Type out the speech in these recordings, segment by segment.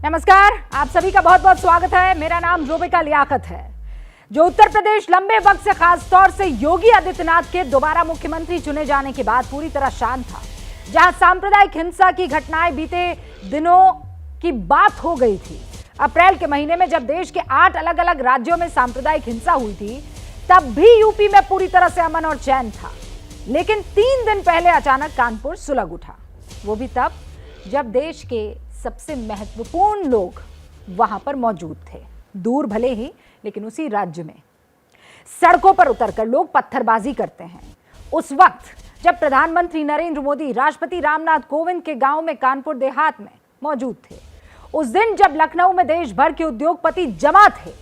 नमस्कार, आप सभी का बहुत बहुत स्वागत है। मेरा नाम रूबिका लियाकत है। जो उत्तर प्रदेश लंबे वक्त से खास तौर से योगी आदित्यनाथ के दोबारा मुख्यमंत्री चुने जाने के बाद पूरी तरह शांत था, जहां सांप्रदायिक हिंसा की घटनाएं बीते दिनों की बात हो गई थी। अप्रैल के महीने में जब देश के 8 अलग अलग राज्यों में सांप्रदायिक हिंसा हुई थी, तब भी यूपी में पूरी तरह से अमन और चैन था। लेकिन 3 दिन पहले अचानक कानपुर सुलग उठा, वो भी तब जब देश के सबसे महत्वपूर्ण लोग वहां पर मौजूद थे। दूर भले ही, लेकिन उसी राज्य में सड़कों पर उतरकर लोग पत्थरबाजी करते हैं। उस वक्त जब प्रधानमंत्री नरेंद्र मोदी राष्ट्रपति रामनाथ कोविंद के गांव में कानपुर देहात में मौजूद थे, उस दिन जब लखनऊ में देश भर के उद्योगपति जमा थे,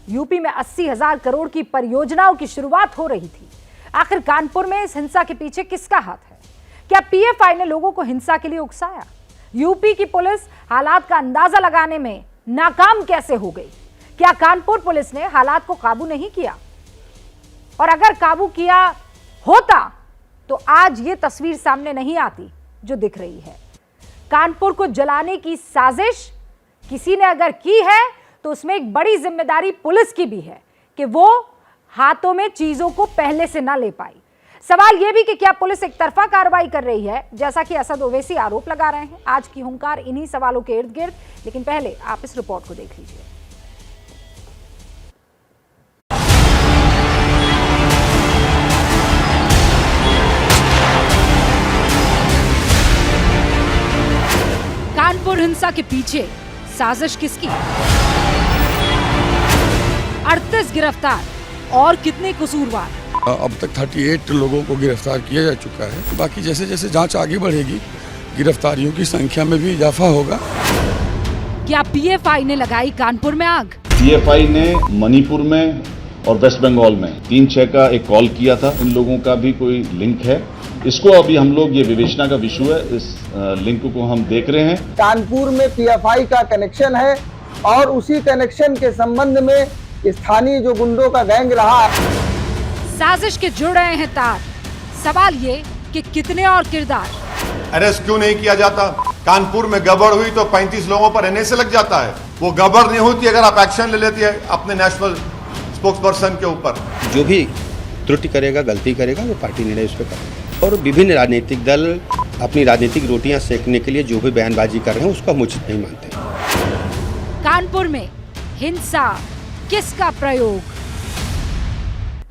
यूपी में 80,000 करोड़ की परियोजनाओं की शुरुआत हो रही थी। आखिर कानपुर में इस हिंसा के पीछे किसका हाथ है? क्या पीएफआई ने लोगों को हिंसा के लिए उकसाया? यूपी की पुलिस हालात का अंदाजा लगाने में नाकाम कैसे हो गई? क्या कानपुर पुलिस ने हालात को काबू नहीं किया? और अगर काबू किया होता तो आज ये तस्वीर सामने नहीं आती जो दिख रही है। कानपुर को जलाने की साजिश किसी ने अगर की है तो उसमें एक बड़ी जिम्मेदारी पुलिस की भी है कि वो हाथों में चीजों को पहले से ना ले पाई। सवाल यह भी कि क्या पुलिस एक तरफा कार्रवाई कर रही है, जैसा कि असद ओवैसी आरोप लगा रहे हैं। आज की हुंकार इन्हीं सवालों के इर्द गिर्द, लेकिन पहले आप इस रिपोर्ट को देख लीजिए। कानपुर हिंसा के पीछे साजिश किसकी? 38 गिरफ्तार और कितने कसूरवार? अब तक 38 लोगों को गिरफ्तार किया जा चुका है। बाकी जैसे जैसे जांच आगे बढ़ेगी, गिरफ्तारियों की संख्या में भी इजाफा होगा। क्या पीएफआई ने लगाई कानपुर में आग? पीएफआई ने मणिपुर में और वेस्ट बंगाल में 3-6 का एक कॉल किया था। इन लोगों का भी कोई लिंक है? इसको अभी हम लोग, ये विवेचना का विषय है, इस लिंक को हम देख रहे हैं। कानपुर में पीएफआई का कनेक्शन है और उसी कनेक्शन के संबंध में स्थानीय जो गुंडों का गैंग रहा, साजिश के जुड़ रहे हैं तार। सवाल ये कि कितने और किरदार? अरेस्ट क्यों नहीं किया जाता? कानपुर में गड़बड़ हुई तो 35 लोगों पर एनएसए लग जाता है। वो गड़बड़ नहीं होती अगर आप एक्शन ले लेती है अपने नेशनल स्पोक्सपर्सन के ऊपर। जो भी त्रुटि करेगा, गलती करेगा, वो पार्टी निर्णय उस पर करेगा। और विभिन्न राजनीतिक दल अपनी राजनीतिक रोटियां सेकने के लिए जो भी बयानबाजी कर रहे हैं उसको हम उचित नहीं मानते। कानपुर में हिंसा किसका प्रयोग?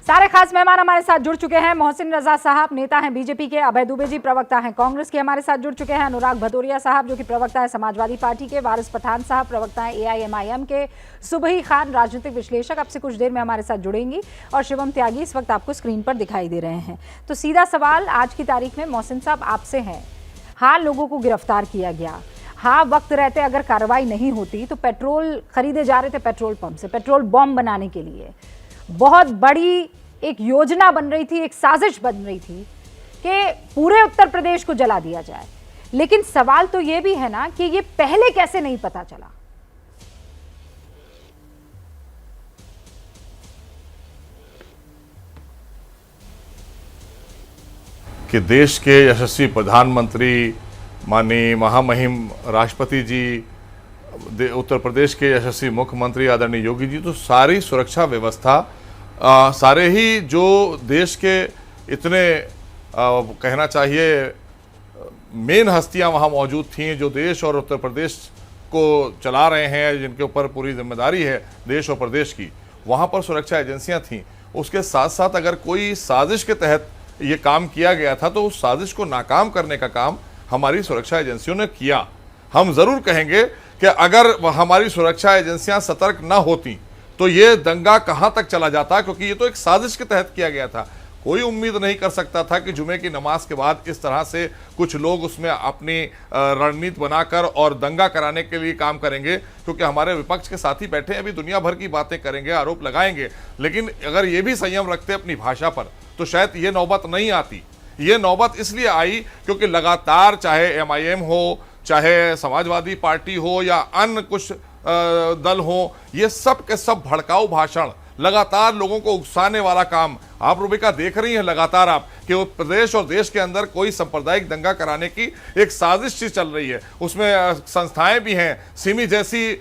सारे खास मेहमान हमारे साथ जुड़ चुके हैं। मोहसिन रजा साहब नेता हैं बीजेपी के, अभय दुबे जी प्रवक्ता हैं कांग्रेस के, हमारे साथ जुड़ चुके हैं। अनुराग भदौरिया साहब जो कि प्रवक्ता है समाजवादी पार्टी के, वारिस पठान साहब प्रवक्ता है एआईएमआईएम के, सुबही खान राजनीतिक विश्लेषक अब से कुछ देर में हमारे साथ जुड़ेंगी, और शिवम त्यागी इस वक्त आपको स्क्रीन पर दिखाई दे रहे हैं। तो सीधा सवाल आज की तारीख में मोहसिन साहब आपसे है। हाँ, लोगों को गिरफ्तार किया गया, हाँ, वक्त रहते अगर कार्रवाई नहीं होती तो पेट्रोल खरीदे जा रहे थे पेट्रोल पंप से, पेट्रोल बॉम्ब बनाने के लिए बहुत बड़ी एक योजना बन रही थी, एक साजिश बन रही थी कि पूरे उत्तर प्रदेश को जला दिया जाए। लेकिन सवाल तो यह भी है ना कि ये पहले कैसे नहीं पता चला? कि देश के यशस्वी प्रधानमंत्री माननीय महामहिम राष्ट्रपति जी, उत्तर प्रदेश के यशस्वी मुख्यमंत्री आदरणीय योगी जी, तो सारी सुरक्षा व्यवस्था, सारे ही जो देश के इतने कहना चाहिए मेन हस्तियां वहां मौजूद थीं, जो देश और उत्तर प्रदेश को चला रहे हैं, जिनके ऊपर पूरी जिम्मेदारी है देश और प्रदेश की, वहां पर सुरक्षा एजेंसियां थीं। उसके साथ साथ अगर कोई साजिश के तहत ये काम किया गया था तो उस साजिश को नाकाम करने का काम हमारी सुरक्षा एजेंसियों ने किया। हम जरूर कहेंगे कि अगर हमारी सुरक्षा एजेंसियां सतर्क न होती तो ये दंगा कहां तक चला जाता, क्योंकि ये तो एक साजिश के तहत किया गया था। कोई उम्मीद नहीं कर सकता था कि जुमे की नमाज के बाद इस तरह से कुछ लोग उसमें अपनी रणनीति बनाकर और दंगा कराने के लिए काम करेंगे, क्योंकि हमारे विपक्ष के साथी बैठे अभी दुनिया भर की बातें करेंगे, आरोप लगाएंगे, लेकिन अगर ये भी संयम रखते अपनी भाषा पर तो शायद ये नौबत नहीं आती। ये नौबत इसलिए आई क्योंकि लगातार, चाहे एमआईएम हो, चाहे समाजवादी पार्टी हो या अन्य कुछ दल हो, ये सब के सब भड़काऊ भाषण, लगातार लोगों को उकसाने वाला काम आप रूबिका देख रही हैं लगातार आप कि उत्तर प्रदेश और देश के अंदर कोई सांप्रदायिक दंगा कराने की एक साजिश सी चल रही है। उसमें संस्थाएं भी हैं, सिमी जैसी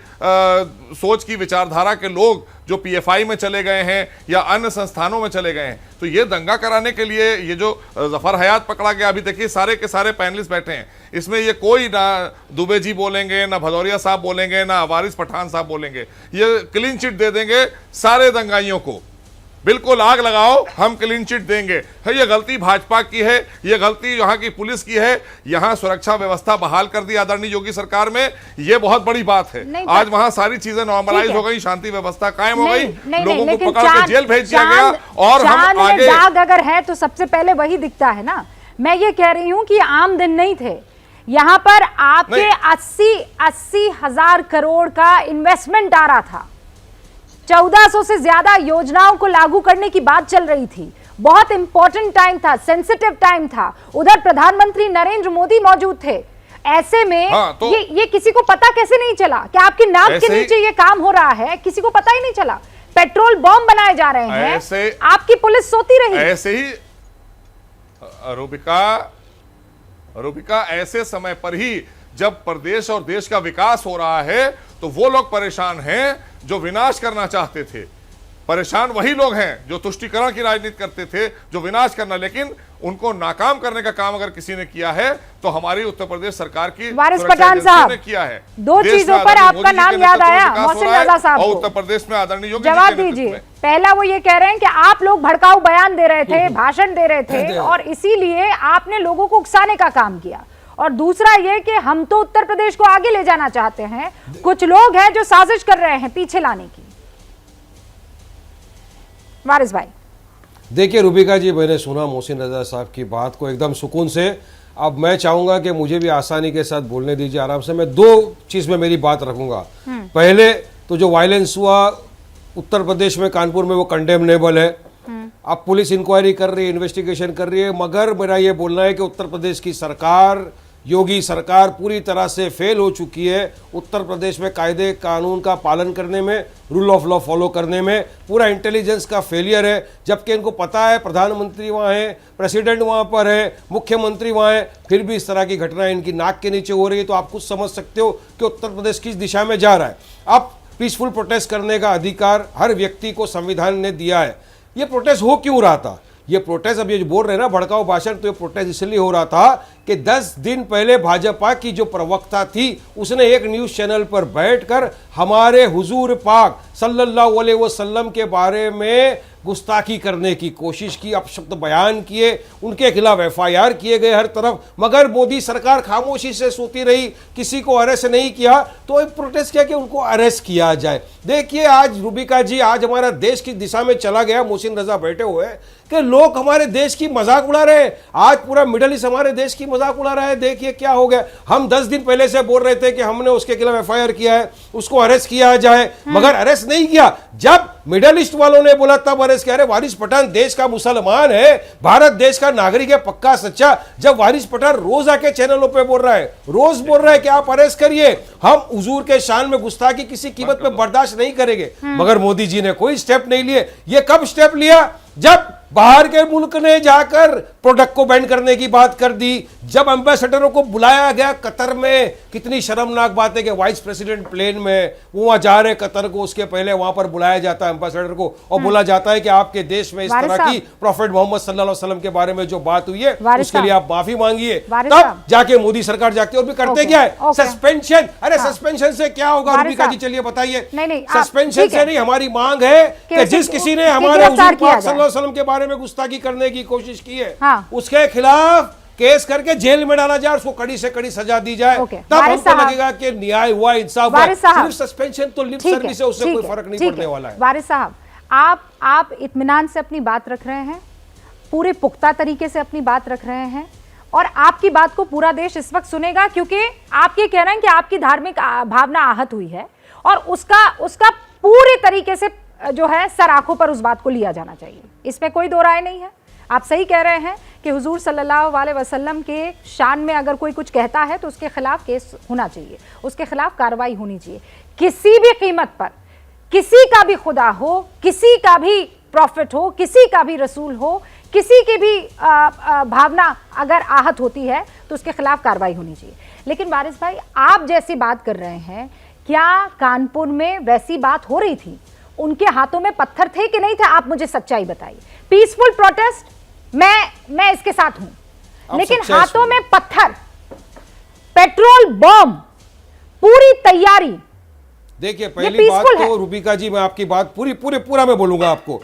सोच की विचारधारा के लोग जो पीएफआई में चले गए हैं या अन्य संस्थानों में चले गए हैं। तो ये दंगा कराने के लिए ये जो जफर हयात पकड़ा गया, अभी देखिए सारे के सारे पैनलिस्ट बैठे हैं, इसमें ये कोई ना दुबे जी बोलेंगे, ना भदौरिया साहब बोलेंगे, ना वारिस पठान साहब बोलेंगे, ये क्लीन चिट दे देंगे सारे दंगाइयों को। बिल्कुल आग लगाओ, हम क्लीन चिट देंगे। है ये गलती भाजपा की है, ये गलती यहाँ की पुलिस की है। यहाँ सुरक्षा व्यवस्था बहाल कर दी आदरणीय योगी सरकार में, ये बहुत बड़ी बात है। आज वहाँ सारी चीजें नॉर्मलाइज हो गई, शांति व्यवस्था कायम हो गई, लोगों को पकड़ के जेल भेज दिया गया। और हम आगे दाग अगर है तो सबसे पहले वही दिखता है ना। मैं ये कह रही हूँ कि आम दिन नहीं थे, यहाँ पर आपके 80 हजार करोड़ का इन्वेस्टमेंट आ रहा था, 1400 से ज्यादा योजनाओं को लागू करने की बात चल रही थी। बहुत इंपॉर्टेंट टाइम था, सेंसिटिव टाइम था। उधर प्रधानमंत्री नरेंद्र मोदी मौजूद थे। ऐसे में तो ये किसी को पता कैसे नहीं चला कि आपकी नाक के नीचे ये काम हो रहा है? किसी को पता ही नहीं चला। पेट्रोल बॉम्ब बनाए जा रहे हैं, आपकी पुलिस सोती रही। ऐसे ही रूबिका ऐसे समय पर ही जब प्रदेश और देश का विकास हो रहा है तो वो लोग परेशान हैं जो विनाश करना चाहते थे। परेशान वही लोग हैं जो तुष्टीकरण की राजनीति करते थे, जो विनाश करना, लेकिन उनको नाकाम करने का काम अगर किसी ने किया है तो हमारी उत्तर प्रदेश सरकार की वारिस पठान साहब ने किया है। दो चीजों पर आपका नाम याद आया, मोहसिन रजा साहब को। उत्तर प्रदेश में आदरणीय योगी जवाब दीजिए। पहला वो ये कह रहे हैं कि आप लोग भड़काऊ बयान दे रहे थे, भाषण दे रहे थे और इसीलिए आपने लोगों को उकसाने का काम किया। और दूसरा ये कि हम तो उत्तर प्रदेश को आगे ले जाना चाहते हैं, कुछ लोग हैं जो साजिश कर रहे हैं पीछे लाने की। वारिस भाई देखिए रूबिका जी, मैंने सुना मोहसिन रजा साहब की बात को एकदम सुकून से। अब मैं चाहूंगा कि मुझे भी आसानी के साथ बोलने दीजिए, आराम से। मैं दो चीज में मेरी बात रखूंगा। पहले तो जो वायलेंस हुआ उत्तर प्रदेश में, कानपुर में, वो कंडेमनेबल है। अब पुलिस इंक्वायरी कर रही है, इन्वेस्टिगेशन कर रही है, मगर मेरा ये बोलना है कि उत्तर प्रदेश की सरकार, योगी सरकार पूरी तरह से फेल हो चुकी है उत्तर प्रदेश में कायदे कानून का पालन करने में, रूल ऑफ लॉ फॉलो करने में। पूरा इंटेलिजेंस का फेलियर है, जबकि इनको पता है प्रधानमंत्री वहाँ है, प्रेसिडेंट वहाँ पर है, मुख्यमंत्री वहाँ है, फिर भी इस तरह की घटनाएं इनकी नाक के नीचे हो रही है। तो आप कुछ समझ सकते हो कि उत्तर प्रदेश किस दिशा में जा रहा है। अब पीसफुल प्रोटेस्ट करने का अधिकार हर व्यक्ति को संविधान ने दिया है। ये प्रोटेस्ट हो क्यों रहा था? ये प्रोटेस्ट, अब ये जो बोल रहे हैं ना भड़काऊ भाषण, तो ये प्रोटेस्ट इसलिए हो रहा था कि 10 दिन पहले भाजपा की जो प्रवक्ता थी उसने एक न्यूज़ चैनल पर बैठकर हमारे हुजूर पाक सल्लल्लाहु अलैहि वसल्लम के बारे में गुस्ताखी करने की कोशिश की, अपशब्द बयान किए, उनके खिलाफ एफआईआर किए गए हर तरफ, मगर मोदी सरकार खामोशी से सोती रही, किसी को अरेस्ट नहीं किया। तो एक प्रोटेस्ट किया कि उनको अरेस्ट किया जाए। देखिए आज रूबिका जी, आज हमारा देश की दिशा में चला गया। मोहसिन रजा बैठे हुए कि लोग हमारे देश की मजाक उड़ा रहे हैं। आज पूरा मिडल ईस्ट हमारे देश की मजाक उड़ा रहा है। देखिए क्या हो गया। हम 10 दिन पहले से बोल रहे थे कि हमने उसके खिलाफ एफआईआर किया है, उसको अरेस्ट किया जाए, मगर अरेस्ट नहीं किया। जब मिडल ईस्ट वालों ने बोला तब अरेस्ट किया। वारिस पठान देश का मुसलमान है, भारत देश का नागरिक है, पक्का सच्चा। जब वारिस पठान रोज आके चैनलों पे बोल रहा है, रोज बोल रहा है कि आप अरेस्ट करिए, हम हुजूर के शान में गुस्ताखी किसी कीमत पे बर्दाश्त नहीं करेंगे, मगर मोदी जी ने कोई स्टेप नहीं लिए। ये कब स्टेप लिया? जब बाहर के मुल्क ने जाकर प्रोडक्ट को बैन करने की बात कर दी, जब एम्बेसडरों को बुलाया गया कतर में। कितनी शर्मनाक बात है कि वाइस प्रेसिडेंट प्लेन में वो वहां जा रहे कतर को, उसके पहले वहां पर बुलाया जाता है एम्बेसडर को और बोला जाता है कि आपके देश में इस तरह की प्रॉफेट मोहम्मद सल्लल्लाहु अलैहि वसल्लम के बारे में जो बात हुई है उसके लिए आप माफी मांगिए। तब जाके मोदी सरकार जाती है। और भी करते क्या है? सस्पेंशन। अरे सस्पेंशन से क्या होगा रूबिका जी, चलिए बताइए। सस्पेंशन से नहीं, हमारी मांग है कि जिस किसी ने हमारे हुजूर पाक सल्लल्लाहु अलैहि वसल्लम के बारे में गुस्ताखी करने की कोशिश की है, उसके खिलाफ केस करके जेल में डाला जाए, उसको कड़ी से कड़ी सजा दी जाए। तब हमको लगेगा कि न्याय हुआ, इंसाफ हुआ। सिर्फ सस्पेंशन तो लिप सर्विस है, उससे कोई फर्क नहीं पड़ने वाला है। वारिस साहब, आप इत्मीनान से अपनी बात रख रहे हैं, पूरे पुख्ता तरीके से अपनी बात रख रहे हैं और आपकी बात को पूरा देश इस वक्त सुनेगा, क्योंकि आप ये कह रहे हैं कि आपकी धार्मिक भावना आहत हुई है और उसका पूरे तरीके से जो है सर आंखों पर उस बात को लिया जाना चाहिए। इसमें कोई दो राय नहीं है। आप सही कह रहे हैं कि हुजूर सल्लल्लाहु अलैहि वसल्लम के शान में अगर कोई कुछ कहता है तो उसके खिलाफ केस होना चाहिए, उसके खिलाफ कार्रवाई होनी चाहिए, किसी भी कीमत पर। किसी का भी खुदा हो, किसी का भी प्रॉफिट हो, किसी का भी रसूल हो, किसी की भी भावना अगर आहत होती है तो उसके खिलाफ कार्रवाई होनी चाहिए। लेकिन वारिस भाई, आप जैसी बात कर रहे हैं, क्या कानपुर में वैसी बात हो रही थी? उनके हाथों में पत्थर थे कि नहीं थे? आप मुझे सच्चाई बताइए। पीसफुल प्रोटेस्ट, मैं इसके साथ हूं, लेकिन हाथों में पत्थर, पेट्रोल बम, पूरी तैयारी। देखिए, पहली बात तो रूबिका जी, मैं आपकी बात पूरा मैं बोलूंगा आपको।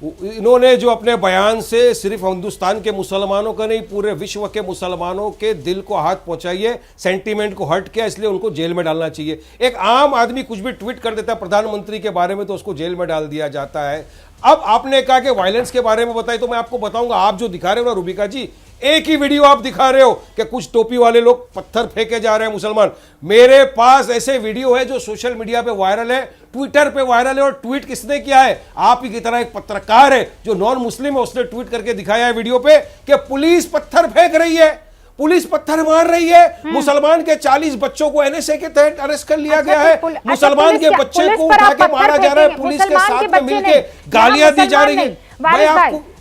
इन्होंने जो अपने बयान से सिर्फ हिंदुस्तान के मुसलमानों का नहीं, पूरे विश्व के मुसलमानों के दिल को हाथ पहुंचाइए, सेंटीमेंट को हर्ट किया, इसलिए उनको जेल में डालना चाहिए। एक आम आदमी कुछ भी ट्वीट कर देता है प्रधानमंत्री के बारे में तो उसको जेल में डाल दिया जाता है। अब आपने कहा कि वायलेंस के बारे में बताइए, तो मैं आपको बताऊंगा। आप जो दिखा रहे हो ना रूबिका जी, एक ही वीडियो आप दिखा रहे हो कि कुछ टोपी वाले लोग पत्थर फेंके जा रहे हैं मुसलमान। मेरे पास ऐसे वीडियो है जो सोशल मीडिया पे वायरल है, ट्विटर पे वायरल है, और ट्वीट किसने किया है? आप ही की तरह एक पत्रकार है जो नॉन मुस्लिम है, उसने ट्वीट करके दिखाया है वीडियो पे कि पुलिस पत्थर फेंक रही है, पुलिस पत्थर मार रही है। मुसलमान के 40 बच्चों को एनएसए के तहत अरेस्ट कर लिया गया है। मुसलमान के बच्चे को उठा के मारा जा रहा है, पुलिस के साथ में मिलकर गालियां दी जा रही है।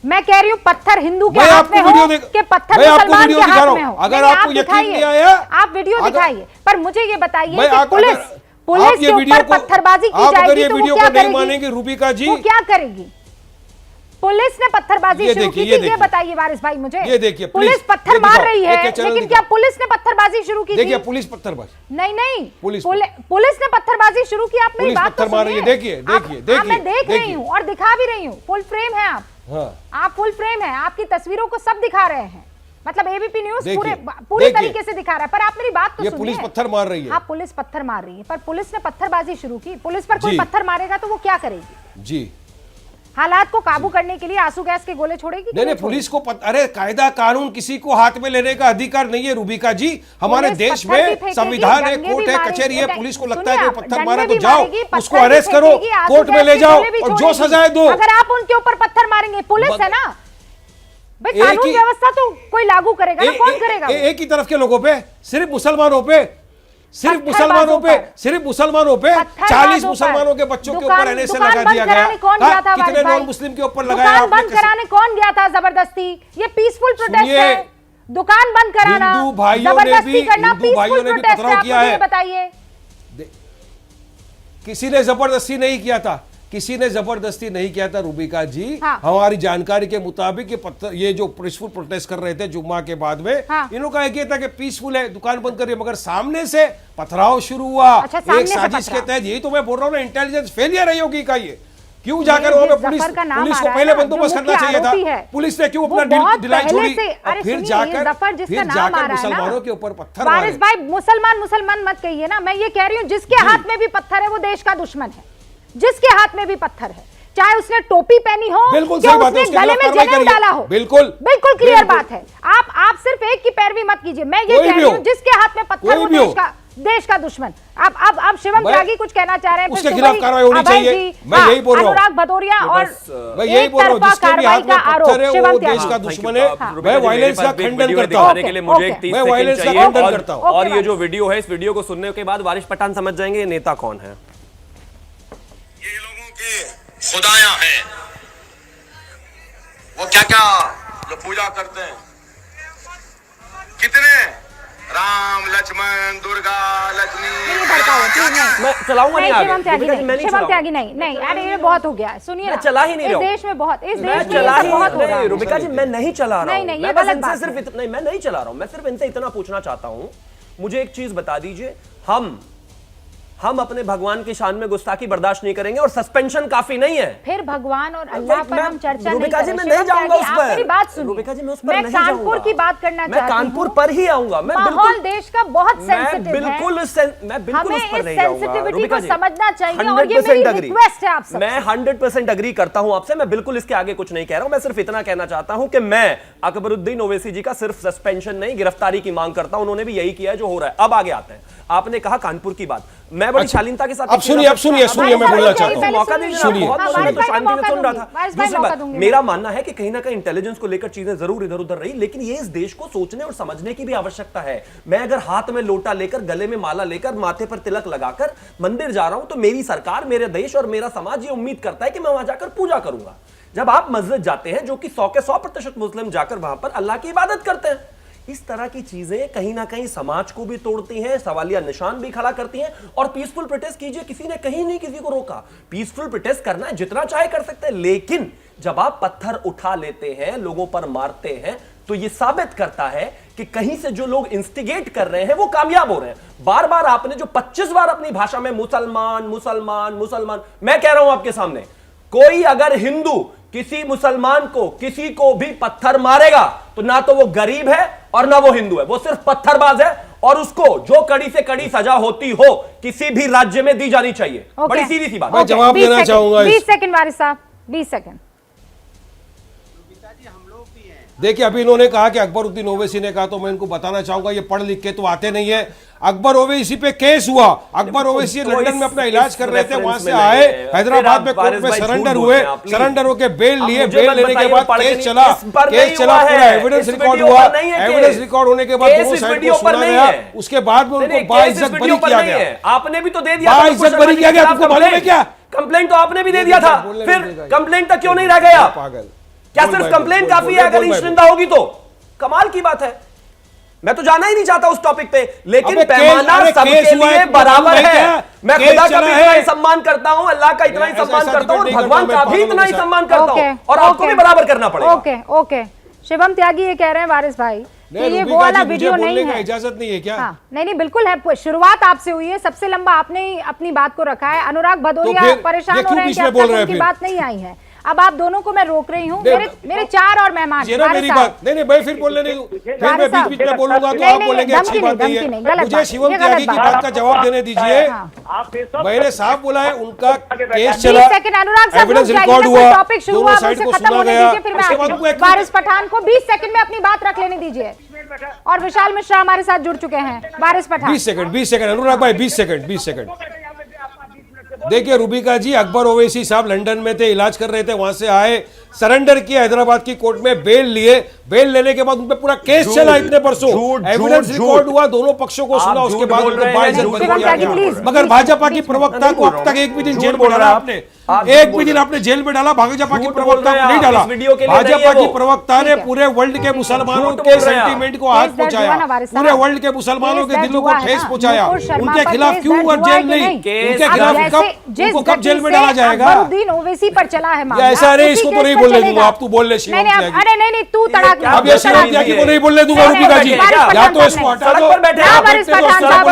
मैं कह रही हूँ पत्थर हिंदू के मैं हाथ आपको में हो वीडियो कि पत्थर मुसलमान के हाथ में हो। अगर आपको यकीन नहीं आया, आप वीडियो दिखाइए, पर मुझे ये बताइए कि पुलिस आप ये के वीडियो ऊपर को, पत्थरबाजी की आप अगर जाएगी ये तो वो वीडियो क्या को नहीं करेगी? मानेंगे रूबिका जी, वो क्या करेगी? पुलिस ने पत्थरबाजी ये शुरू की देखिए, थी, ये बताइए वारिस भाई मुझे। ये देखिए, पुलिस पत्थर मार रही है, लेकिन क्या पुलिस ने पत्थरबाजी शुरू की थी? देखिए पुलिस पत्थरबाजी नहीं, पुलिस ने पत्थरबाजी शुरू की। आप मेरी बात पत्थर मार रही है। देखिए मैं देख रही हूँ और दिखा भी रही हूँ। फुल फ्रेम है आप, आप फुल फ्रेम है, आपकी तस्वीरों को सब दिखा रहे हैं, मतलब एबीपी न्यूज़ पूरे तरीके से दिखा रहा है। पर आप मेरी बात तो सुनिए। पुलिस पत्थर मार रही है। हाँ, पुलिस पत्थर मार रही है, पर पुलिस ने पत्थरबाजी शुरू की। पुलिस पर कोई पत्थर मारेगा तो वो क्या करेगी? जी, हालात को काबू करने के लिए आंसू गैस के गोले छोड़ेगी? नहीं, पुलिस को अरे कायदा कानून किसी को हाथ में लेने का अधिकार नहीं है रूबिका जी। हमारे देश में संविधान है, कोर्ट है, कचहरी है। पुलिस को लगता है कोई पत्थर मारे तो जाओ, उसको अरेस्ट करो, कोर्ट में ले जाओ और जो सजाएं दो। अगर आप उनके ऊपर पत्थर मारेंगे, पुलिस है ना भाई, कानून व्यवस्था तो कोई लागू करेगा ना, कौन करेगा? एक ही तरफ के लोगों पे, सिर्फ मुसलमानों पे, सिर्फ मुसलमानों पे 40 मुसलमानों के बच्चों के ऊपर एनएसए लगा दिया गया। कितने नॉन मुस्लिम के ऊपर लगाया आपने? बंद कराने कौन गया था जबरदस्ती? ये पीसफुल प्रोटेस्ट है। दुकान बंद कराना, हिंदू भाइयों ने भी पथराव किया है। बताइए, किसी ने जबरदस्ती नहीं किया था, किसी ने जबरदस्ती नहीं किया था रूबिका जी। हाँ। हमारी जानकारी के मुताबिक ये जो पीसफुल प्रोटेस्ट कर रहे थे जुम्मा के बाद में, हाँ। इन लोगों का ये था कि पीसफुल है, दुकान बंद करिए, मगर सामने से पथराव शुरू हुआ। अच्छा, एक साजिश के तहत। यही तो मैं बोल रहा हूँ ना, इंटेलिजेंस फेलियर रही होगी का ये। क्यों जाकर वहां पे पुलिस को पहले बंदोबस्त करना चाहिए था? पुलिस ने क्यों अपना ढिलाई छोड़ी? फिर जाकर मुसलमानों के ऊपर पत्थर मारे। वारिस भाई, मुसलमान मत कहिए ना। मैं ये कह रही हूँ, जिसके हाथ में भी पत्थर है वो देश का दुश्मन है। जिसके हाथ में भी पत्थर है, चाहे उसने टोपी पहनी हो, बिल्कुल सही बात है, उसने गले में जनेऊ डाला हो, बिल्कुल क्लियर बात है। आप सिर्फ एक की पैरवी मत कीजिए। मैं ये कह रही हूँ, जिसके हाथ में पत्थर वो देश का दुश्मन। अब शिवम त्यागी कुछ कहना चाह रहे हैं, उसके खिलाफ कार्रवाई होनी चाहिए। मैं यही बोल रहा हूँ, अनुराग भदौरिया और मैं यही बोल रहा हूँ, जिसके भी हाथ में पत्थर है वो देश का दुश्मन है। मैं वायलेंस का खंडन करता हूँ। मैं वायलेंस का खंडन करता हूँ। और ये जो वीडियो है, इस वीडियो को सुनने के बाद वारिस पठान समझ जाएंगे ये नेता कौन है। ये लोगों के खुदायां हैं, वो क्या क्या जो पूजा करते हैं, कितने राम लक्ष्मण दुर्गा लक्ष्मी। मैं चलाऊंगा नहीं आगे। शिवम त्यागी नहीं, अरे ये बहुत हो गया। सुनिए, चला ही नहीं रहा हूं। इस देश में बहुत हो रहा है। रूबिका जी, मैं नहीं चला रहा हूं। नहीं, ये गलत बात है। नहीं, मैं नहीं चला रहा हूं। मैं सिर्फ इनसे इतना पूछना चाहता हूं, मुझे एक चीज बता दीजिए। हम अपने भगवान की शान में गुस्ताखी बर्दाश्त नहीं करेंगे और सस्पेंशन काफी नहीं है। फिर भगवान और अल्लाह पर हम चर्चा नहीं करेंगे। मैं नहीं जाऊंगा उस पर। मेरी बात सुनिए। रूबिका जी, मैं उस पर नहीं जाऊंगा। मैं कानपुर की बात करना चाहती हूं। मैं कानपुर पर ही आऊंगा। माहौल देश का बहुत सेंसिटिव है। मैं बिल्कुल उस पर नहीं जाऊंगा। सेंसिटिविटी को समझना चाहिए और ये मेरी रिक्वेस्ट है आप सबसे। मैं 100% एग्री करता हूं आपसे। मैं बिल्कुल इसके आगे कुछ नहीं कह रहा हूं। मैं सिर्फ इतना कहना चाहता हूं कि मैं अकबरुद्दीन ओवैसी जी का सिर्फ सस्पेंशन नहीं, गिरफ्तारी की मांग करता हूं। उन्होंने भी यही किया है जो हो रहा है। अब आगे आते हैं। आपने कहा कानपुर की बात। मैं बड़ी शालीनता के साथ अब सुनिए मैं बोलना चाहता हूँ। मौका दीजिए, सुनिए। बहुत बोल रहे हैं, तो शांति से सुन रहा था। दूसरी मौका बात, दूंगी। मेरा मानना है कि कहीं ना कहीं इंटेलिजेंस को लेकर चीजें जरूर इधर उधर रही, लेकिन ये इस देश को सोचने और समझने की भी आवश्यकता है। मैं अगर हाथ में लोटा लेकर, गले में माला लेकर, माथे पर तिलक लगाकर मंदिर जा रहा हूं, तो मेरी सरकार, मेरे देश और मेरा समाज ये उम्मीद करता है कि मैं वहां जाकर पूजा करूंगा। जब आप मस्जिद जाते हैं, जो कि 100 के 100% मुस्लिम जाकर वहां पर अल्लाह की इबादत करते हैं, इस तरह की चीजें कहीं ना कहीं समाज को भी तोड़ती हैं, सवालिया निशान भी खड़ा करती हैं। और पीसफुल प्रोटेस्ट कीजिए, किसी ने कहीं नहीं किसी को रोका, पीसफुल प्रोटेस्ट करना है, जितना चाहे कर सकते हैं, लेकिन जब आप पत्थर उठा लेते हैं, लोगों पर मारते हैं, तो यह साबित करता है कि कहीं से जो लोग इंस्टिगेट कर रहे हैं वो कामयाब हो रहे हैं। बार बार आपने जो 25 बार अपनी भाषा में मुसलमान मुसलमान मुसलमान, मैं कह रहा हूं आपके सामने, कोई अगर हिंदू किसी मुसलमान को, किसी को भी पत्थर मारेगा, तो ना तो वो गरीब है और ना वो हिंदू है, वो सिर्फ पत्थरबाज है, और उसको जो कड़ी से कड़ी सजा होती हो किसी भी राज्य में दी जानी चाहिए। बड़ी सीधी सी बात। मैं जवाब देना चाहूंगा। 20 सेकंड वारिस साहब, 20 सेकंड। देखिए, अभी इन्होंने कहा कि अकबरुद्दीन ओवैसी ने कहा, तो मैं इनको बताना चाहूंगा, ये पढ़ लिख के तो आते नहीं है। अकबर ओवैसी पे केस हुआ, अकबर ओवैसी लंदन में अपना इलाज कर रहे थे, वहां से आए, हैदराबाद में कोर्ट में सरेंडर हुए, सरेंडर होकर बेल लिए, बेल लेने के बाद केस चला, पूरा एविडेंस रिकॉर्ड हुआ, एविडेंस रिकॉर्ड होने के बाद दोनों साइड को सुना गया, उसके बाद में उनको बाइज्जत बरी किया गया। आपने भी तो दे दिया, बाइज्जत बरी किया गया, तुमको मालूम है क्या? कंप्लेंट तो आपने भी दे दिया था, फिर कंप्लेंट तक क्यों नहीं रह गया? पागल, क्या सिर्फ कंप्लेंट काफी है? अगर निश्चिंता होगी तो कमाल की बात है। मैं तो जाना ही नहीं चाहता उस टॉपिक पे, लेकिन पैमाना सबके लिए बराबर है। मैं खुदा का भी इतना ही सम्मान करता हूं, अल्लाह का इतना ही सम्मान करता हूं, और भगवान का भी इतना ही सम्मान करता हूं, और आपको भी बराबर करना पड़ेगा। ओके। शिवम त्यागी ये कह रहे हैं वारिस भाई कि ये वो वाला वीडियो नहीं है, इजाजत नहीं है क्या? हाँ, नहीं बिल्कुल है। शुरुआत आपसे हुई है, सबसे लंबा आपने ही अपनी बात को रखा है। अनुराग भदौरिया परेशान हो रहे हैं कि अब तक उनकी बात नहीं आई है। अब आप दोनों को मैं रोक रही हूँ, मेरे 4 और मेहमान। मेरी बात नहीं, मैं फिर बोलने नहीं दूं, फिर मैं बीच में बोलूंगा तो आप बोलेंगे अच्छी बात नहीं है। मुझे शिवम त्यागी की बात का जवाब देने दीजिए। मैंने साफ बोला है, उनका केस चला, एविडेंस रिकॉर्ड हुआ, टॉपिक शुरू हुआ, उसे खत्म होने दीजिए, फिर मैं वारिस पठान को 20 सेकंड में अपनी बात रख लेने दीजिए। और विशाल मिश्रा हमारे साथ जुड़ चुके हैं। वारिस पठान 20 सेकंड, अनुराग भाई 20 सेकंड। देखिए रूबिका जी, अकबर ओवैसी साहब लंदन में थे, इलाज कर रहे थे, वहां से आए, सरेंडर किया हैदराबाद की कोर्ट में, बेल लिए, बेल लेने के बाद उन पे पूरा केस चला इतने परसों, एविडेंस रिकॉर्ड हुआ, दोनों पक्षों को सुना, उसके बाद उनको बाइज्जत बरी किया गया। मगर भाजपा की प्रवक्ता को अब तक एक भी दिन जेल में डाला आपने, एक भी दिन आपने जेल में डाला, भाजपा की प्रवक्ता को नहीं डाला। भाजपा की प्रवक्ता ने पूरे वर्ल्ड के मुसलमानों के सेंटीमेंट को हाथ पहुंचाया, पूरे वर्ल्ड के मुसलमानों के दिलों को ठेस पहुंचाया। उनके खिलाफ क्यों जेल नहीं? उनके खिलाफ कब जेल में डाला जाएगा? अकबरुद्दीन ओवैसी पर चला है मामला, ऐसा नहीं, इसको तो नहीं बोलने दूंगा, आप तू बोल ले शिवम त्यागी। अरे नहीं तू तड़ाक, अब ये शिवम त्यागी को नहीं बोलने दूंगा रूबिका जी, या तो इसको हटा दो।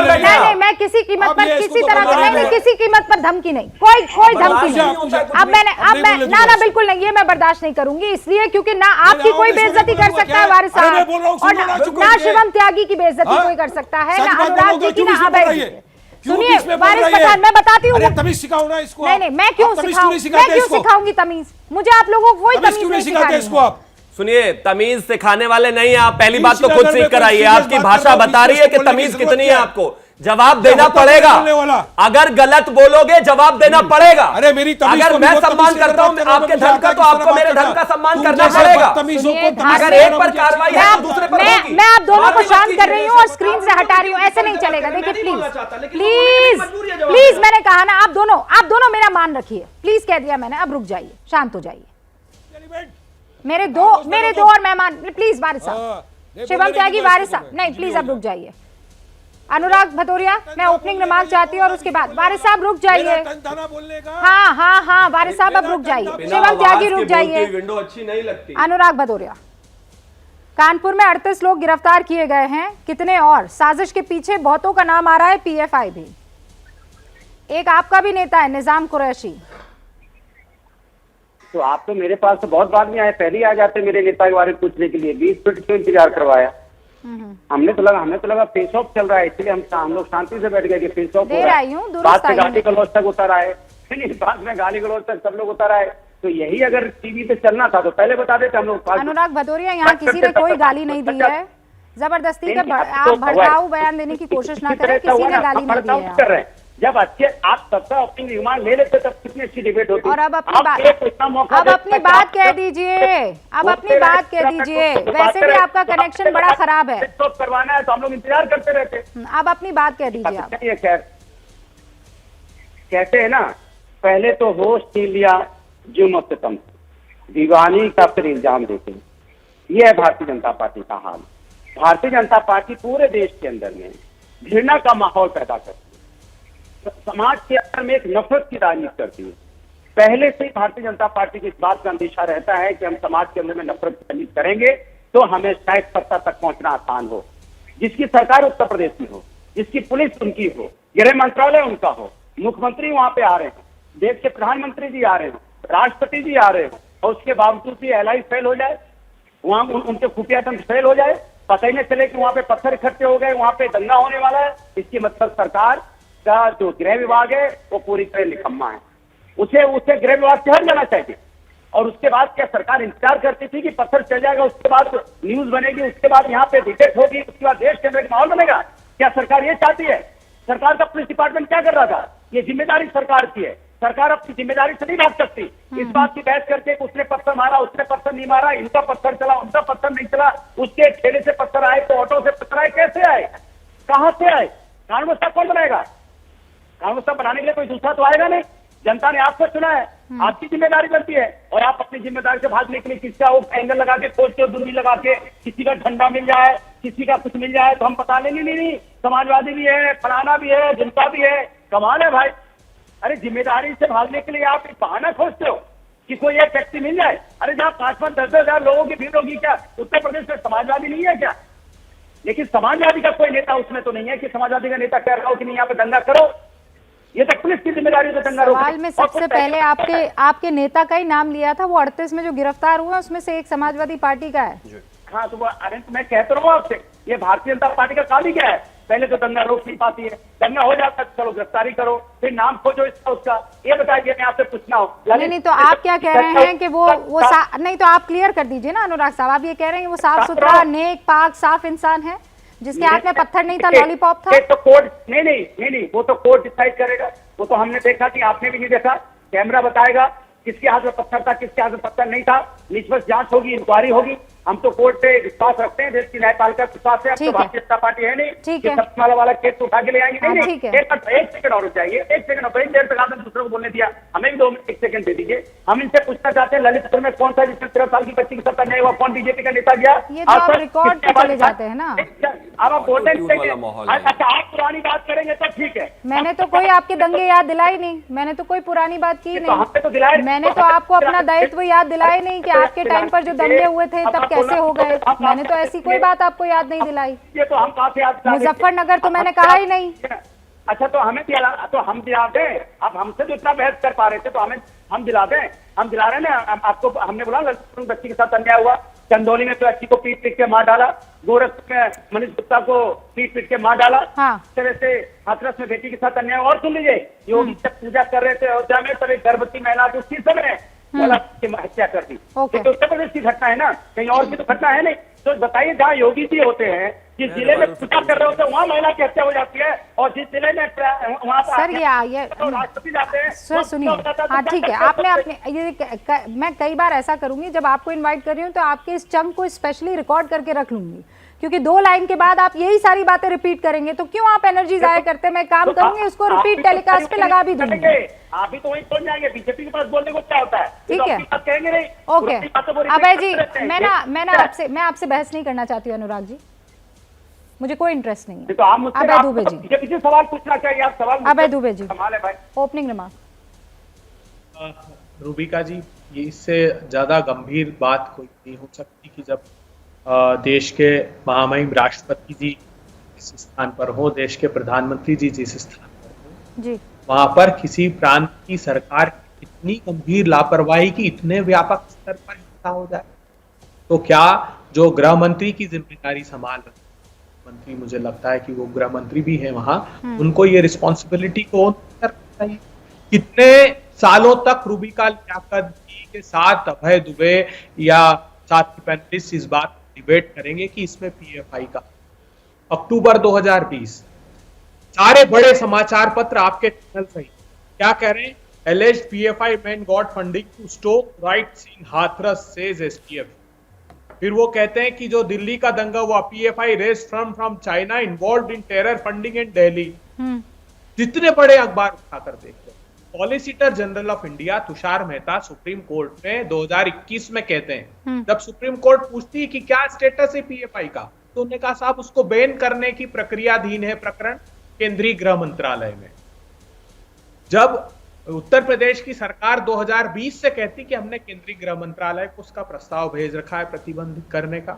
नहीं, मैं किसी कीमत पर, किसी तरह से नहीं, किसी कीमत पर धमकी नहीं, कोई धमकी नहीं। अब मैं ना बिल्कुल नहीं, ये मैं बर्दाश्त नहीं करूंगी, इसलिए क्योंकि ना आपकी कोई बेइज्जती कर सकता है वारिस साहब, और ना शिवम त्यागी की बेइज्जती कोई कर सकता है, ना अनुराग जी की, ना अभय। सुनिए वारिस पठान, मैं बताती हूँ, तमीज सिखाओ ना इसको। नहीं, मैं क्यों सिखाऊंगी तमीज? मुझे आप लोगों को कोई तमीज नहीं सिखाते इसको। आप सुनिए, तमीज सिखाने वाले नहीं है आप, पहली बात तो खुद सीख कर आइए। आपकी भाषा बता रही है कि तमीज कितनी है, आपको जवाब देना पड़ेगा। अगर गलत बोलोगे जवाब देना पड़ेगा। अरे मेरी अगर मैं सम्मान करता हूं आपके धर्म का, तो आपको मेरे धर्म का सम्मान करना पड़ेगा। अगर एक पर कार्रवाई है तो दूसरे पर होगी। मैं आप दोनों को शांत कर रही हूँ और स्क्रीन से हटा रही हूँ, ऐसे नहीं चलेगा। देखिए प्लीज मैंने कहा ना, आप दोनों मेरा मान रखिए, प्लीज कह दिया मैंने, अब रुक जाइए, शांत हो जाइए। मेरे दो और मेहमान, प्लीज वारिस साहब, शिवम त्यागी, वारिस साहब, नहीं प्लीज अब रुक जाइए। अनुराग भदौरिया, मैं ओपनिंग रिमार्क चाहती हूँ और उसके बाद वारिस साहब रुक जाइए। हाँ वारिस साहब अब रुक जाइए, शिवम त्यागी रुक जाइए। विंडो अच्छी नहीं लगती। अनुराग भदौरिया, कानपुर में 38 लोग गिरफ्तार किए गए हैं, कितने और? साजिश के पीछे बहुतों का नाम आ रहा है, पीएफआई भी। एक आपका भी नेता है निजाम कुरैशी। तो आप तो मेरे पास तो बहुत बाद में आए, पहले ही आ जाते मेरे नेता के बारे में पूछने के लिए। 20 मिनट क्यों इंतजार करवाया? हमें तो लगा फेस ऑफ चल रहा है, इसलिए हम लोग शांति से बैठ गए कि फेस ऑफ हो रहा है। बाद में गाली गलौज तक उतर आए, बाद में गाली गलौज तक सब लोग उतर आए। तो यही अगर टीवी पे चलना था तो पहले बता देते हम लोग। अनुराग भदौरिया, यहाँ किसी ने कोई गाली नहीं दी है, जबरदस्ती का आप भड़काऊ बयान देने की कोशिश ना करें, किसी ने गाली नहीं दी है। जब अच्छे आप सबका ओपनिंग रिमांड ले लेते तब कितनी अच्छी डिबेट होती। और अब अपनी बात कह दीजिए, अब अपनी बात कह दीजिए। वैसे भी आपका कनेक्शन बड़ा खराब है, तो करवाना है तो हम लोग इंतजार करते रहते। अब अपनी बात कह दीजिए आप। कहते हैं ना, पहले तो होश छीन लिया जुम्मन से तम, दीवानी का फिर इल्जाम देते हैं। ये है भारतीय जनता पार्टी का हाल। भारतीय जनता पार्टी पूरे देश के अंदर में घृणा का माहौल पैदा करती है, समाज के अंदर में एक नफरत की राजनीति करती है। पहले से ही भारतीय जनता पार्टी की इस बात का अंदेशा रहता है कि हम समाज के अंदर में नफरत की राजनीति करेंगे तो हमें शायद सत्ता तक पहुंचना आसान हो। जिसकी सरकार उत्तर प्रदेश की हो, जिसकी पुलिस उनकी हो, गृह मंत्रालय उनका हो, मुख्यमंत्री वहां पे आ रहे हैं, देश के प्रधानमंत्री जी आ रहे हैं, राष्ट्रपति जी आ रहे हैं, और उसके बावजूद भी एलआई फेल हो जाए, वहां उनके खुफिया तंत्र फेल हो जाए, पता ही नहीं चले कि वहां पे पत्थर इकट्ठे हो गए, वहां पे दंगा होने वाला है। इसकी मतलब सरकार का जो गृह विभाग है वो पूरी तरह निकम्मा है। उसे गृह विभाग से हट जाना चाहिए। और उसके बाद क्या सरकार इंतजार करती थी कि पत्थर चल जाएगा, उसके बाद न्यूज बनेगी, उसके बाद यहाँ पे डिटेक्ट होगी, उसके बाद देश के अंदर एक माहौल बनेगा? क्या सरकार ये चाहती है? सरकार का पुलिस डिपार्टमेंट क्या कर रहा था? ये जिम्मेदारी सरकार की है। सरकार अपनी जिम्मेदारी से नहीं भाग सकती। इस बात की बहस करके उसने पत्थर मारा, उसने पत्थर नहीं मारा, इनका पत्थर चला, उनका पत्थर नहीं चला, उसके ठेले से पत्थर आए तो ऑटो से पत्थर आए, कैसे आए, कहां से आए? कानून व्यवस्था कौन बनाएगा? कानून व्यवस्था बनाने के लिए कोई दूसरा तो आएगा नहीं। जनता ने आपको चुना है, आपकी जिम्मेदारी बनती है, और आप अपनी जिम्मेदारी से भागने के लिए किसी का वो एंगल लगा के, खोज के, दूरबीन लगा के, किसी का झंडा मिल जाए, किसी का कुछ मिल जाए तो हम पता नहीं समाजवादी भी है, फलाना भी है, जनता भी है। कमाल है भाई। अरे जिम्मेदारी से भागने के लिए आप एक बहाना खोजते हो कि कोई एक व्यक्ति मिल जाए। अरे जहाँ 5-10 हजार लोगों की भीड़ होगी, क्या उत्तर प्रदेश में समाजवादी नहीं है क्या? लेकिन समाजवादी का कोई नेता उसमें तो नहीं है कि समाजवादी का नेता कह रहा हो कि नहीं यहाँ पे दंगा करो। ये तो पुलिस की जिम्मेदारी है दंगा रोकने। सवाल में सबसे पहले आपके नेता का ही नाम लिया था। वो 38 में जो गिरफ्तार हुए उसमें से एक समाजवादी पार्टी का है। हाँ तो अरे मैं कहता रहा हूँ आपसे, ये भारतीय जनता पार्टी का काम ही क्या है? पहले तो दंगा रोक नहीं पाती है, दंगा हो जाता है चलो गिरफ्तारी करो, फिर नाम खोजो इसका उसका। ये बताइए, मैं आपसे पूछना हो नहीं तो आप क्या कह रहे हैं कि वो नहीं, तो आप क्लियर कर दीजिए ना अनुराग साहब। आप ये कह रहे हैं वो साफ सुथरा, नेक, पाक, साफ इंसान है जिसके हाथ में पत्थर नहीं था, लॉलीपॉप था? तो कोर्ट नहीं, वो तो कोर्ट डिसाइड करेगा। वो तो हमने देखा कि आपने भी नहीं देखा, कैमरा बताएगा किसके हाथ में पत्थर था, किसके हाथ में पत्थर नहीं था। निष्पक्ष जांच होगी, इंक्वायरी होगी। हम तो कोर्ट पे विश्वास रखते हैं, देश की न्यायपालिका विश्वास है। अब तो भारतीय जनता पार्टी है नहीं, सत्ता वाला केस उठा के ले आएंगे। नहीं, एक सेकंड और चाहिए, एक सेकंड। बड़ी देर तक आपने दूसरों को बोलने दिया, हमें भी 1 सेकंड दे दीजिए। हम इनसे पूछना चाहते हैं, ललितपुर में कौन सा जिसमें 13 साल की बच्ची के साथ अन्याय हुआ, कौन बीजेपी का नेता गया? ये तो आप रिकॉर्ड पे चले जाते हैं ना। अब आप बोलते हैं अच्छा आप पुरानी बात करेंगे तो ठीक है। मैंने तो कोई आपके दंगे याद दिलाई नहीं, मैंने तो कोई पुरानी बात की नहीं। मैंने तो आपको अपना दायित्व याद दिलाई नहीं कि आपके टाइम पर जो दंगे हुए थे तब कैसे हो गए। मैंने तो ऐसी कोई बात आपको याद नहीं दिलाई। ये तो हम कहाँ से याद? मुजफ्फरनगर तो मैंने कहा ही नहीं। अच्छा तो हमें तो हम दिला दें। अब हमसे जो इतना बहस कर पा रहे थे तो हम दिला दें। हम दिला रहे हैं ना आपको। हमने बोला ललितपुर में बच्ची के साथ अन्याय हुआ, चंदौली में तो बच्ची को पीट के मार डाला, गोरखपुर में मनीष गुप्ता को पीट के मार डाला। इस तरह से हाथरस में बेटी के साथ अन्याय। और सुन लीजिए, योगी जब पूजा कर रहे थे अयोध्या में, तब एक गर्भवती महिला को उसी समय हत्या कर दी। तो उत्तर प्रदेश की घटना है ना, कहीं और की तो घटना है नहीं। तो बताइए, जहाँ योगी जी होते हैं, जिस जिले में पूजा कर रहे होते हैं वहाँ महिला की हत्या हो जाती है, और जिस जिले में वहाँ सर ये राष्ट्रपति जाते हैं। सर सुनिए, हाँ ठीक है, आपने अपने ये मैं कई बार ऐसा करूंगी जब आपको इनवाइट कर रही हूँ तो आपके इस चंक को स्पेशली रिकॉर्ड करके रख लूंगी, क्योंकि 2 लाइन के बाद आप यही सारी बातें रिपीट करेंगे तो क्यों आप एनर्जी जाया करते हैं। मैं काम करूंगी, उसको रिपीट टेलीकास्ट पे लगा भी दूंगी। आप भी तो वही पहुंच जाएंगे, बीजेपी के पास बोलने को क्या होता है? ठीक है, कहेंगे नहीं। ओके अभय जी, मैं आपसे बहस नहीं करना चाहती हूँ अनुराग जी, मुझे कोई इंटरेस्ट नहीं है। तो आप मुझसे अभय दुबे जी किसी सवाल पूछना चाहिए, आप सवाल। अभय दुबे जी, भाई ओपनिंग रिमार्क। रूबिका जी, ये इससे ज्यादा गंभीर बात कोई नहीं हो सकती कि जब देश के महामहिम राष्ट्रपति जी जिस स्थान पर हो, देश के प्रधानमंत्री जी जिस स्थान पर हो जी, वहां पर किसी प्रांत की सरकार की इतनी गंभीर लापरवाही की इतने व्यापक स्तर पर हिंसा हो जाए, तो क्या जो गृह मंत्री की जिम्मेदारी संभाल रहे मंत्री, मुझे लगता है कि वो गृह मंत्री भी है वहां, उनको ये रिस्पॉन्सिबिलिटी को करना चाहिए। कितने सालों तक रूबिका लियाकत जी के साथ अभय दुबे या साथी पैनलिस्ट इस बात डिबेट करेंगे कि इसमें पीएफआई का अक्टूबर 2020 सारे बड़े समाचार पत्र आपके चैनल सही क्या कह रहे हैं? Alleged PFI men got funding to stoke riots in Hathras, says STF. फिर वो कहते हैं कि जो दिल्ली का दंगा हुआ, PFI raised from China involved in terror funding in Delhi. जितने बड़े अखबार उठाकर देखते हैं, solicitor general of India Tushar Mehta supreme court में 2021 में कहते हैं, जब सुप्रीम कोर्ट पूछती है कि क्या स्टेटस है PFI का, तो उन्होंने कहा साहब उसको बैन करने की प्रक्रियाधीन है प्रकरण केंद्रीय गृह मंत्रालय में। जब उत्तर प्रदेश की सरकार 2020 से कहती कि हमने केंद्रीय गृह मंत्रालय को उसका प्रस्ताव भेज रखा है प्रतिबंधित करने का,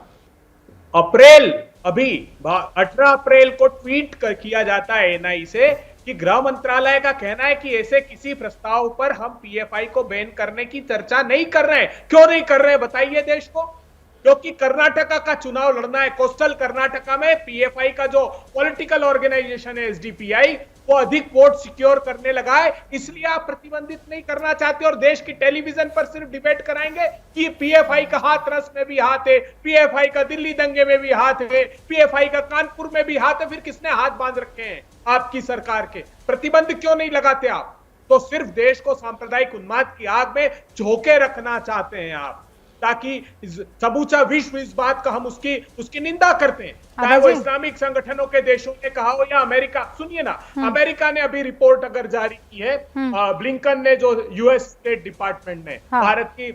अप्रैल अभी 18 अप्रैल को ट्वीट किया जाता है एनआई से कि गृह मंत्रालय का कहना है कि ऐसे किसी प्रस्ताव पर हम PFI को बैन करने की चर्चा नहीं कर रहे हैं। क्यों नहीं कर रहे हैं बताइए देश को? क्योंकि कर्नाटका का चुनाव लड़ना है, कोस्टल कर्नाटका में PFI का जो पॉलिटिकल ऑर्गेनाइजेशन है SDPI, वो अधिक वोट सिक्योर करने लगा है, इसलिए आप प्रतिबंधित नहीं करना चाहते और देश की टेलीविजन पर सिर्फ डिबेट कराएंगे कि PFI का हाथरस में भी हाथ है, PFI का दिल्ली दंगे में भी हाथ है, PFI का कानपुर में भी हाथ है। फिर किसने हाथ बांध रखे हैं आपकी सरकार के? प्रतिबंध क्यों नहीं लगाते आप? तो सिर्फ देश को सांप्रदायिक उन्माद की आग में झोंके रखना चाहते हैं आप, ताकि समूचा विश्व इस बात का हम उसकी निंदा करते हैं, चाहे वो इस्लामिक संगठनों के देशों ने कहा हो या अमेरिका। सुनिए ना, अमेरिका ने अभी रिपोर्ट अगर जारी की है, ब्लिंकन ने, जो US स्टेट डिपार्टमेंट ने, भारत की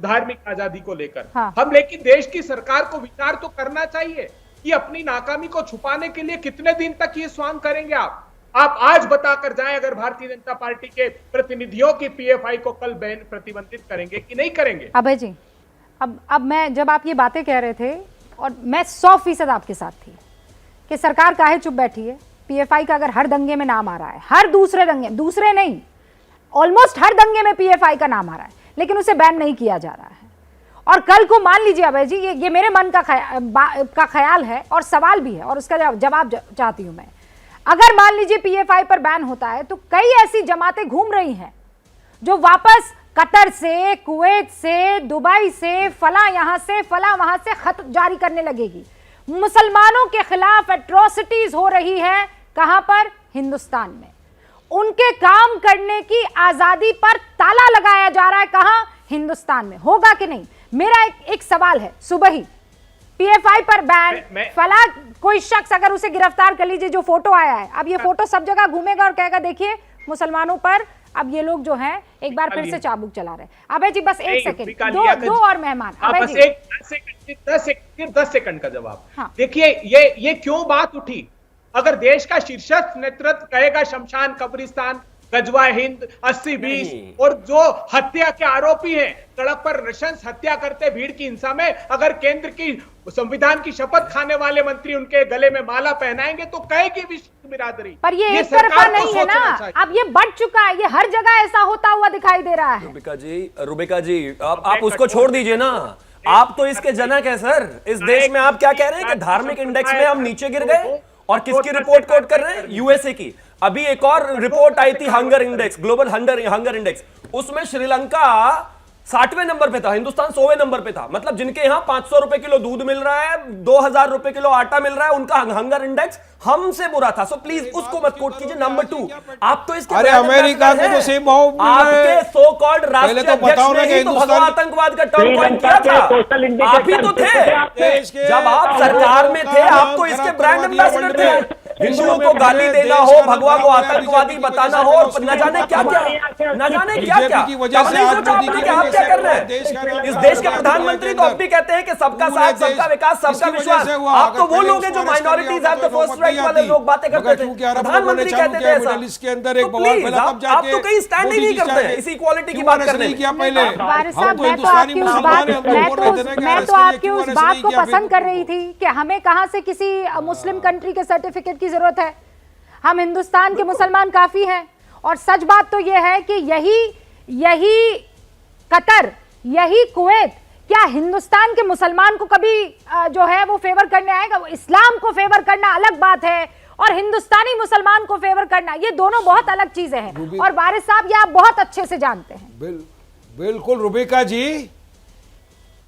धार्मिक आजादी को लेकर, हम लेकिन देश की सरकार को विचार तो करना चाहिए कि अपनी नाकामी को छुपाने के लिए कितने दिन तक ये स्वांग करेंगे आप आज बताकर जाएं अगर भारतीय जनता पार्टी के प्रतिनिधियों की PFI को कल बैन प्रतिबंधित करेंगे कि नहीं करेंगे? अभय जी, अब मैं, जब आप ये बातें कह रहे थे और मैं 100% आपके साथ थी कि सरकार काहे चुप बैठी है। PFI का अगर हर दंगे में नाम आ रहा है, हर दूसरे दंगे, दूसरे नहीं, ऑलमोस्ट हर दंगे में PFI का नाम आ रहा है, लेकिन उसे बैन नहीं किया जा रहा है। और कल को मान लीजिए अभय जी, ये मेरे मन का ख्याल है और सवाल भी है और उसका जवाब चाहती हूं मैं। अगर मान लीजिए PFI पर बैन होता है तो कई ऐसी जमातें घूम रही हैं जो वापस कतर से, कुवैत से, दुबई से, फला यहां से, फला वहां से खत जारी करने लगेगी। मुसलमानों के खिलाफ एट्रोसिटीज हो रही है। कहां पर? हिंदुस्तान में। उनके काम करने की आजादी पर ताला लगाया जा रहा है। कहां? हिंदुस्तान में। होगा कि नहीं? मेरा एक सवाल है, सुबह ही PFI पर बैन, फला कोई शख्स अगर उसे गिरफ्तार कर लीजिए, जो फोटो आया है, अब ये फोटो सब जगह घूमेगा और कहेगा देखिए मुसलमानों पर अब ये लोग जो हैं एक बार फिर से चाबुक चला रहे हैं। अबे जी बस एक सेकंड, दो और मेहमान। अबे जी 10 सेकंड का जवाब। देखिए ये क्यों बात उठी? अगर देश का शीर्षस्थ नेतृत्व कहेगा शमशान कब्रिस्तान, गजवा हिंद, 80-20 और जो हत्या के आरोपी हैं, सड़क पर नृशंस हत्या करते भीड़ की हिंसा में, अगर केंद्र की संविधान की शपथ खाने वाले मंत्री उनके गले में माला पहनाएंगे तो कहेगी विश्व बिरादरी। पर ये एक तरफा नहीं है ना, अब ये बढ़ चुका है, ये हर जगह ऐसा होता हुआ दिखाई दे रहा है। रुबिका जी आप उसको छोड़ दीजिए ना, आप तो इसके जनक है सर। इस देश में आप क्या कह रहे हैं कि धार्मिक इंडेक्स में हम नीचे गिर गए, और किसकी रिपोर्ट कोट कर रहे हैं? USA की। अभी एक और रिपोर्ट आई थी hunger index, global hunger index, उसमें श्रीलंका 60वें नंबर पे था, हिंदुस्तान 100वें नंबर पे था। मतलब जिनके यहां 500 रुपए किलो दूध मिल रहा है, 2000 रुपए किलो आटा मिल रहा है, उनका हंगर इंडेक्स हमसे बुरा था। सो प्लीज उसको मत कोट कीजिए। नंबर 2, आप तो इसके अमेरिका को तो सेम भाव आपके सो कॉल्ड राष्ट्रीय अध्यक्ष ने ही तो भगवा आतंकवाद का टर्म कॉइन किया था। आप ही तो थे जब आप सरकार में थे, आप तो इसके ब्रांड एम्बेसडर थे। हिंदुओं को गाली देना हो, भगवा को आतंकवादी बताना हो, और न जाने क्या क्या, न जाने क्या क्या। आप क्या कर रहे हैं? इस देश के प्रधानमंत्री तो अब भी कहते हैं कि सबका साथ, सबका विकास, सबका विश्वास। आप तो वो लोग हैं जो minorities have the first right वाले लोग बातें करते थे। प्रधानमंत्री कहते थे ऐसा। तो प्लीज आप तो कहीं स्टैंड ही नहीं करते हैं इस इक्वालिटी की बात करने में। वारिस साहब, मैं तो आपकी उस बात को पसंद कर रही थी कि हमें कहां से किसी मुस्लिम कंट्री के सर्टिफिकेट की जरूरत है। हम हिंदुस्तान के मुसलमान काफी हैं। और सच बात तो यह है कि यही कतर, यही कुवैत, क्या हिंदुस्तान के मुसलमान को कभी जो है वो फेवर करने आएगा? वो इस्लाम को फेवर करना अलग बात है और हिंदुस्तानी मुसलमान को फेवर करना, ये दोनों बहुत अलग चीजें हैं। और वारिस साहब ये आप बहुत अच्छे से जानते हैं। बिल्कुल रुबिका जी,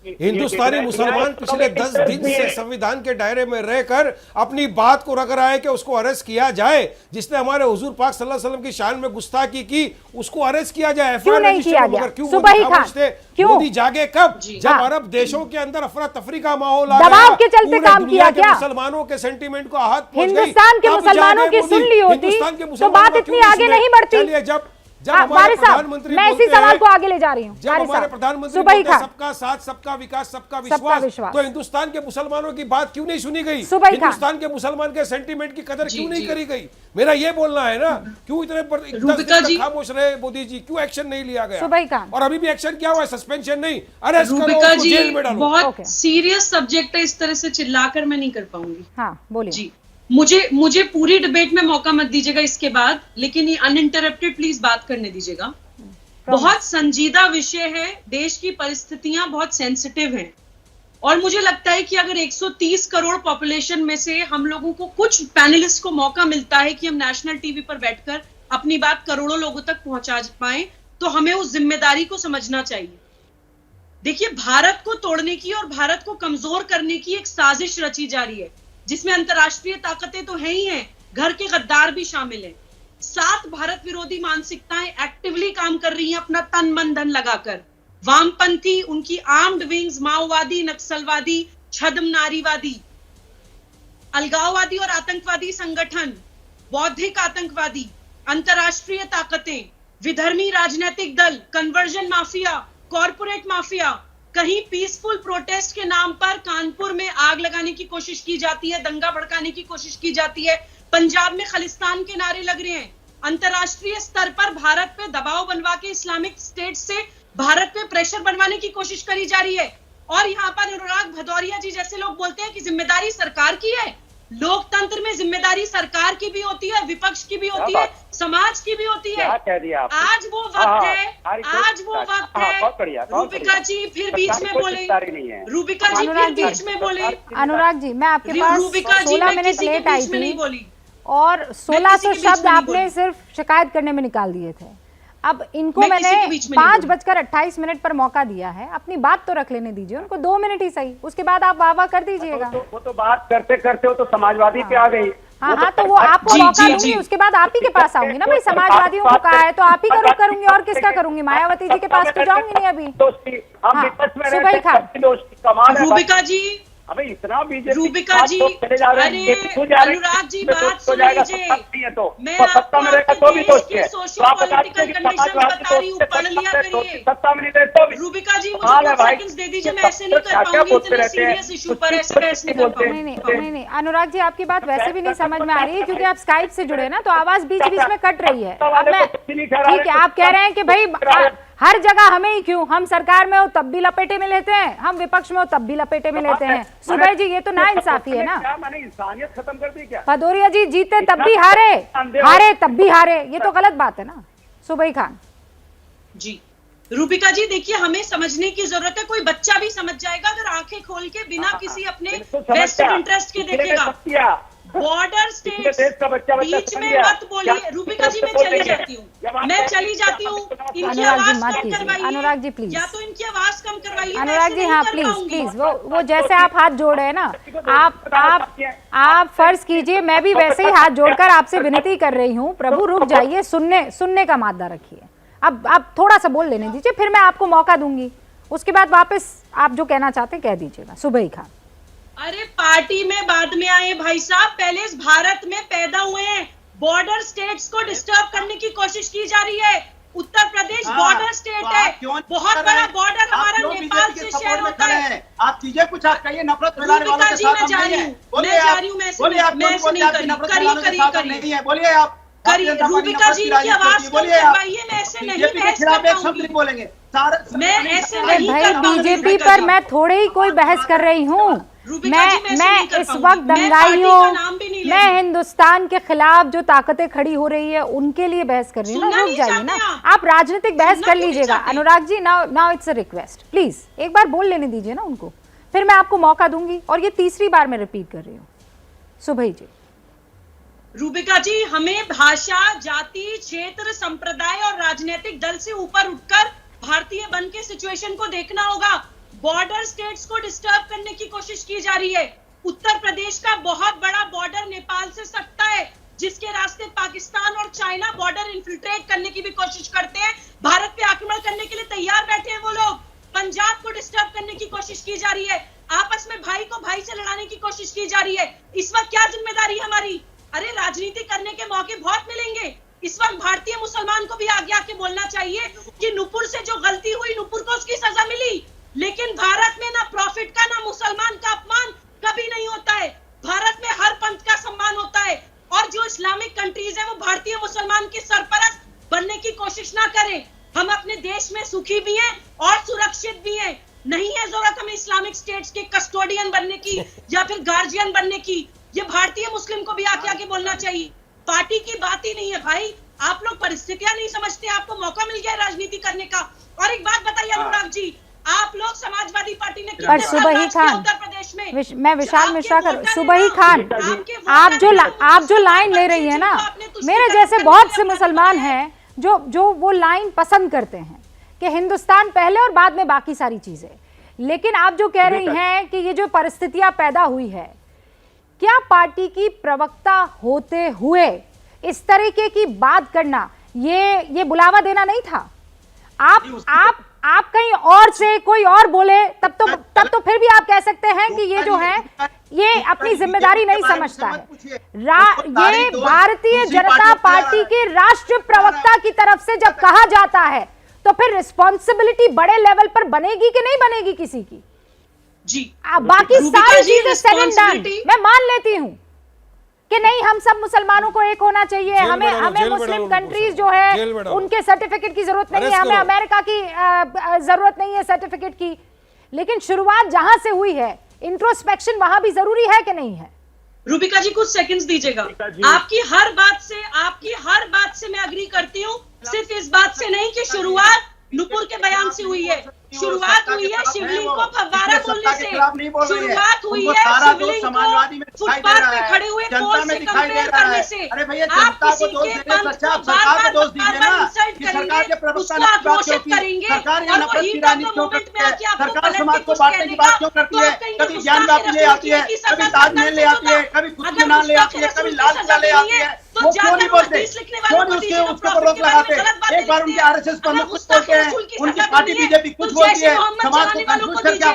हिंदुस्तानी मुसलमान पिछले 10 दिन से संविधान के दायरे में रहकर अपनी बात को रख रहा है कि उसको अरेस्ट किया जाए। जिसने हमारे हुजूर पाक सल्लल्लाहु अलैहि वसल्लम की शान में गुस्ताखी की उसको अरेस्ट किया जाए। क्यों नहीं किया गया? सुबह क्यों? मोदी जागे कब? जब अरब देशों के अंदर अफरा तफरी का माहौल आ गया, दबाव के चलते काम किया क्या? मुसलमानों के सेंटीमेंट को आहत पहुंच गई। हिंदुस्तान के मुसलमानों की सुन ली होती तो बात इतनी आगे नहीं बढ़ती। जब हमारे प्रधानमंत्री मैं इसी सवाल को आगे ले जा रही हूँ। जब हमारे प्रधानमंत्री बोलते हैं सबका साथ, सबका विकास, सबका विश्वास, तो हिंदुस्तान के मुसलमानों की बात क्यों नहीं सुनी गई? हिंदुस्तान के मुसलमान के सेंटीमेंट की कदर क्यों नहीं करी गई? मेरा ये बोलना है ना, क्यों इतने खामोश रहे मोदी जी? क्यों एक्शन नहीं लिया गया? और अभी भी एक्शन क्या हुआ है? सस्पेंशन नहीं, अरेस्ट करो, जेल में डालो। बहुत सीरियस सब्जेक्ट है, इस तरह से चिल्लाकर मैं नहीं कर पाऊंगी। हाँ बोलिए जी। मुझे पूरी डिबेट में मौका मत दीजिएगा इसके बाद, लेकिन ये अनइंटरप्टेड प्लीज बात करने दीजिएगा। बहुत संजीदा विषय है, देश की परिस्थितियां बहुत सेंसिटिव हैं और मुझे लगता है कि अगर 130 करोड़ पॉपुलेशन में से हम लोगों को, कुछ पैनलिस्ट को मौका मिलता है कि हम नेशनल टीवी पर बैठकर अपनी बात करोड़ों लोगों तक पहुंचा पाए, तो हमें उस जिम्मेदारी को समझना चाहिए। देखिए, भारत को तोड़ने की और भारत को कमजोर करने की एक साजिश रची जा रही है, जिसमें अंतर्राष्ट्रीय ताकतें तो है ही हैं, घर के गद्दार भी शामिल हैं। 7 भारत विरोधी मानसिकताएं एक्टिवली काम कर रही हैं अपना तन मन धन लगाकर। वामपंथी, उनकी आर्म्ड विंग्स, माओवादी, नक्सलवादी, छद्म नारीवादी, अलगाववादी और आतंकवादी संगठन, बौद्धिक आतंकवादी, अंतर्राष्ट्रीय ताकतें, विधर्मी राजनीतिक दल, कन्वर्जन माफिया, कॉरपोरेट माफिया, कहीं पीसफुल प्रोटेस्ट के नाम पर कानपुर में आग लगाने की कोशिश की जाती है, दंगा भड़काने की कोशिश की जाती है, पंजाब में खालिस्तान के नारे लग रहे हैं। अंतर्राष्ट्रीय स्तर पर भारत पे दबाव बनवा के इस्लामिक स्टेट से भारत पे प्रेशर बनवाने की कोशिश करी जा रही है। और यहाँ पर अनुराग भदौरिया जी जैसे लोग बोलते हैं कि जिम्मेदारी सरकार की है। लोकतंत्र में जिम्मेदारी सरकार की भी होती है, विपक्ष की भी होती है, समाज की भी होती है। आज वो वक्त है, आज वो वक्त है। रूबिका जी फिर बीच में बोले, रूबिका जी फिर बीच में बोले। अनुराग जी, मैं आपके पास 16 मिनट लेट आई थी और 1600 शब्द आपने सिर्फ शिकायत करने में निकाल दिए थे। अब इनको मैंने 5:28 पर मौका दिया है, अपनी बात तो रख लेने दीजिए उनको, 2 मिनट ही सही, उसके बाद आप वाह वाह कर दीजिएगा। वो तो बात करते करते वो तो समाजवादी पे आ गई। हाँ, तो वो आपको मौका दूंगी, उसके बाद आप ही के पास आऊंगी ना भाई। समाजवादियों को कहा है तो आप ही का रुख करूंगी, और किसका करूंगी? मायावती जी के पास तो जाऊंगी नहीं अभी। सुबह खान, रूबिका जी, अबे इतना बीजेपी, रूबिका जी, अरे अनुराग जी बात सुन लीजिए। मैं आपको देश की सोशल पॉलिटिकल कंडीशन बता रही हूँ, पढ़ लिया करिए। रूबिका जी मुझे 2 सेकंड्स दे दीजिए, मैं ऐसे नहीं कर पाऊंगी इतने सीरियस इशू पर ऐसे बहस नहीं कर पाऊंगी। नहीं, अनुराग जी आपकी बात वैसे भी नहीं समझ में आ रही है, क्योंकि आप स्काइप से जुड़े ना, तो आवाज बीच बीच में कट रही है। अब मैं ठीक है, आप कह रहे हैं कि भाई हर जगह हमें ही क्यों, हम सरकार में हो तब भी लपेटे में लेते हैं, हम विपक्ष में हो तब भी लपेटे में लेते हैं। सुबह जी, ये तो ना इंसाफी है ना। मैंने इंसानियत खत्म कर दी क्या? भदौरिया जी जीते तब भी हारे, हारे तब भी हारे, ये तो गलत बात है ना। सुबह खान जी, रूबिका जी देखिए, हमें समझने की जरूरत है। कोई बच्चा भी समझ जाएगा अगर आंखें खोल के बिना किसी अपने वेस्टेड इंटरेस्ट के देखेगा। बॉर्डर स्टेट्स बीच में मत बोलिए। रूबिका जी मैं चली जाती हूँ, इनकी आवाज कम करवाइए। अनुराग जी प्लीज, या तो इनकी आवाज कम करवाइए। अनुराग जी हाँ प्लीज, वो जैसे आप हाथ जोड़ रहे हैं ना, आप फर्ज कीजिए मैं भी वैसे ही हाथ जोड़कर आपसे विनती कर रही हूँ, प्रभु रुक जाइए, सुनने का मादा रखिए। अब आप थोड़ा सा बोल लेने दीजिए, फिर मैं आपको मौका दूंगी, उसके बाद वापस आप जो कहना चाहते हैं कह दीजिएगा। सुबह खान, अरे पार्टी में बाद में आए भाई साहब, पहले इस भारत में पैदा हुए हैं। बॉर्डर स्टेट्स को डिस्टर्ब करने की कोशिश की जा रही है। उत्तर प्रदेश बॉर्डर स्टेट है, बहुत बड़ा बॉर्डर हमारा नेपाल से शेयर होता है। आप चीजें कुछ आप कहिए, नफरत फैलाने वालों के साथ हम नहीं हैं। बोलिए आप, रूबिका जी की आवाज कम करवाइए, मैं ऐसे नहीं बहस कर पाऊंगी। बोलेंगे मैं ऐसे नहीं कर पाऊंगी। बीजेपी पर मैं थोड़े ही कोई बहस कर रही हूँ, मैं इस वक्त दंगाई हूँ, मैं हिंदुस्तान के खिलाफ जो ताकतें खड़ी हो रही है उनके लिए बहस कर रही हूँ ना। रुक जाइए ना, आप राजनीतिक बहस कर लीजिएगा। Anurag ji, now it's a request, please एक बार बोल लेने दीजिए ना उनको, फिर मैं आपको मौका दूंगी, और ये तीसरी बार मैं रिपीट कर रही हूँ। सुबह जी, रूबिका जी, हमें भाषा, जाति, क्षेत्र, संप्रदाय और राजनीतिक दल से ऊपर उठकर भारतीय बन के सिचुएशन को देखना होगा। बॉर्डर स्टेट्स को डिस्टर्ब करने की कोशिश की जा रही है। उत्तर प्रदेश का बहुत बड़ा बॉर्डर नेपाल से सटता है, जिसके रास्ते पाकिस्तान और चाइना बॉर्डर इन्फिल्ट्रेट करने की भी कोशिश करते हैं। भारत पे आक्रमण करने के लिए तैयार बैठे हैं वो लोग। पंजाब को डिस्टर्ब करने की कोशिश की जा रही है। आपस में भाई को भाई से लड़ाने की कोशिश की जा रही है। इस वक्त क्या जिम्मेदारी है हमारी? अरे राजनीति करने के मौके बहुत मिलेंगे। इस वक्त भारतीय मुसलमान को भी आगे आके बोलना चाहिए कि नुपुर से जो गलती हुई, नुपुर को उसकी सजा मिली। लेकिन भारत में ना प्रॉफिट का ना मुसलमान का अपमान कभी नहीं होता है। भारत में हर पंथ का सम्मान होता है। और जो इस्लामिक कंट्रीज है वो भारतीय मुसलमान के सरपरस्त बनने की कोशिश ना करें। हम अपने देश में सुखी भी हैं और सुरक्षित भी हैं। नहीं है जरूरत हमें इस्लामिक स्टेट्स के कस्टोडियन बनने की या फिर गार्जियन बनने की। ये भारतीय मुस्लिम को भी आके बोलना चाहिए। पार्टी की बात ही नहीं है भाई। आप लोग परिस्थितियां नहीं समझते। आपको मौका मिल गया राजनीति करने का। और एक बात बताइए अनुराग जी, आप लोग समाजवादी पार्टी ने पर सुबही खान, उत्तर प्रदेश में मैं विशाल मिश्रा कर सुबही खान, आप जो लाइन ले रही है ना, मेरे जैसे बहुत से मुसलमान हैं जो वो लाइन पसंद करते हैं कि हिंदुस्तान पहले और बाद में बाकी सारी चीजें। लेकिन आप जो कह रही हैं कि ये जो परिस्थितियां पैदा हुई है, क्या पार्टी की प्रवक्ता होते हुए इस तरीके की बात करना ये बुलावा देना नहीं था? आप कहीं और से कोई और बोले तब तो फिर भी आप कह सकते हैं कि ये जो है ये अपनी जिम्मेदारी नहीं समझता है। ये भारतीय जनता पार्टी के राष्ट्रीय प्रवक्ता की तरफ से जब कहा जाता है तो फिर रिस्पॉन्सिबिलिटी बड़े लेवल पर बनेगी कि नहीं बनेगी किसी की? जी बाकी सारी चीजें सेड एंड डन मैं मान लेती हूं कि नहीं, हम सब मुसलमानों को एक होना चाहिए। हमें मुस्लिम कंट्रीज जो है उनके सर्टिफिकेट की जरूरत नहीं है, हमें अमेरिका की जरूरत नहीं है सर्टिफिकेट की। लेकिन शुरुआत जहां से हुई है, इंट्रोस्पेक्शन वहां भी जरूरी है कि नहीं है? रूबिका जी कुछ सेकंड्स दीजिएगा। आपकी हर बात से मैं अग्री करती हूँ। सिर्फ इस बात से नहीं कि शुरुआत नुपुर के बयान से हुई है। शुरुआत हुई है शिवलिंग को फव्वारा बोलने से। शुरुआत हुई है शिवलिंग को फुटपाथ पे खड़े हुए पोल से कंपेयर करने से। आप किसी के पंथ को बार-बार इंसल्ट करेंगे, उसको आक्रोशित करेंगे और वही तब मोमेंट में आके आपको पलट के कुछ कहने का तो आप कहेंगे गुस्ताखी रसूल की सजा सरकार से होगा। अगर गुस्ताखी रसूल की सजा नहीं है तो जाकर हदीस लिखने वालों को दीजिए वो प्रॉफिट के बारे में गलत बातें लिखते हैं। अगर गुस्ताखी रसूल की सजा नहीं है तो जैसे मोहम्मद चलाने वालों को दीजिए।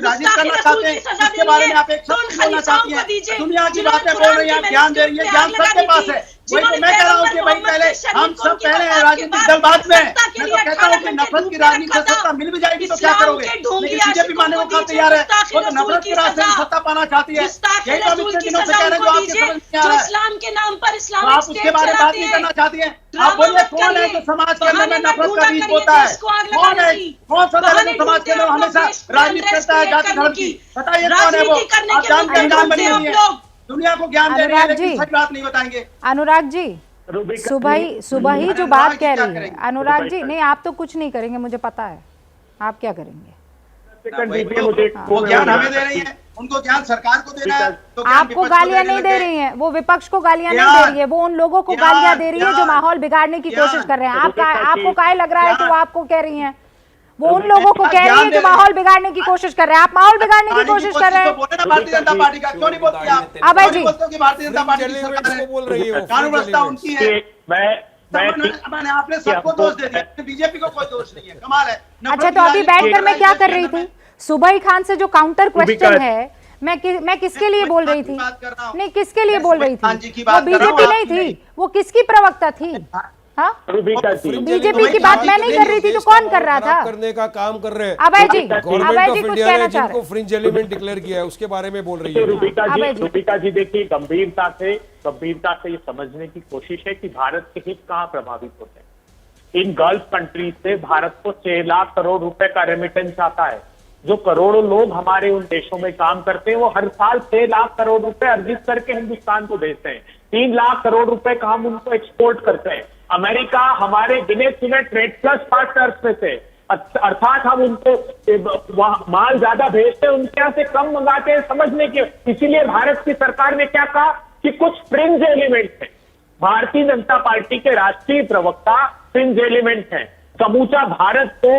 गुस्ताखी रसूल की सजा नहीं है तो उन खलीफाओं को दीजिए जिन्होंने कुरान की ज्ञान दे रही है, ज्ञान सबके पास है। वही तो मैं कह रहा हूँ कि भाई पहले हम सब पहले हैं राजनीतिक दल बाद में। मैं तो कहता हूँ कि नफरत की राजनीति से सत्ता मिल भी जाएगी तो क्या करोगे? लेकिन बीजेपी मानने को कहाँ तैयार है? वो तो नफरत की राजनीति से सत्ता पाना चाहती है। यही तो हम इतने दिनों से कह रहे हैं जो आपके समझ नहीं आ रहा है। इस्लाम के नाम पर इस्लाम आप उसके बारे में बात नहीं करना चाहती है। आप बोलिए कौन है जो समाज के अंदर में नफरत का बीज बोता है? कौन है? कौन सा दल है जो समाज के अंदर हमेशा राजनीति करता है जाति धर्म की? बताइए कौन है वो? आप जानते हैं, ज्ञान बनी हुई है, दुनिया को ज्ञान दे रहे हैं लेकिन सच बात नहीं बताएंगे। अनुराग जी सुबह ही जो बात कह रही है अनुराग जी, नहीं आप तो कुछ नहीं करेंगे मुझे पता है, आप क्या करेंगे? वो ज्ञान हमें दे रही है, उनको ज्ञान सरकार को देना है। तो आपको गालियां नहीं दे रही हैं, वो विपक्ष को गालियां नहीं दे रही है, वो उन लोगों को गालियां दे रही है जो माहौल बिगाड़ने की कोशिश कर रहे हैं। आपको काय लग रहा है कि वो आपको कह रही हैं? वो उन लोगों को कह रही है जो माहौल बिगाड़ने की कोशिश कर रहे हैं। आप माहौल बिगाड़ने की कोशिश कर रहे हैं। भारतीय जनता पार्टी का क्यों नहीं बोलते आप? अभय जी भारतीय जनता पार्टी की सरकार बोल रही है, कानून व्यवस्था उनकी है। मैंने आपने सबको दोष दे दिया, बीजेपी को कोई दोष नहीं है। कमाल है। अच्छा तो अभी बैठकर मैं क्या कर रही थी? सुबही खान से जो काउंटर क्वेश्चन है मैं किसके लिए बोल रही थी? नहीं किसके लिए बोल रही थी? वो बीजेपी नहीं थी, वो किसकी प्रवक्ता थी? हाँ बीजेपी की बात मैं नहीं कर रही थी तो कौन कर रहा था? करने का काम कर रहे हैं अभय जी कुछ कहना चाह रहे हैं। फ्रिंज एलिमेंट डिक्लेयर किया है उसके बारे में बोल रही है रूबिका जी। देखिए गंभीरता से ये समझने की कोशिश है कि भारत के हित कहाँ प्रभावित होते हैं। इन गल्फ कंट्रीज से भारत को 6 लाख करोड़ रुपए का रेमिटेंस आता है। जो करोड़ों लोग हमारे उन देशों में काम करते हैं वो हर साल 6 लाख करोड़ रुपए अर्जित करके हिंदुस्तान को भेजते हैं। 3 लाख करोड़ रुपए का हम उनको एक्सपोर्ट करते हैं। अमेरिका हमारे गिने चुने ट्रेड प्लस पार्टनर्स में से, अर्थात हम उनको माल ज्यादा भेजते हैं, उनके यहाँ से कम मंगाते हैं। समझने की इसीलिए भारत की सरकार ने क्या कहा कि कुछ फ्रिंज एलिमेंट्स हैं। भारतीय जनता पार्टी के राष्ट्रीय प्रवक्ता फ्रिंज एलिमेंट हैं। समूचा भारत को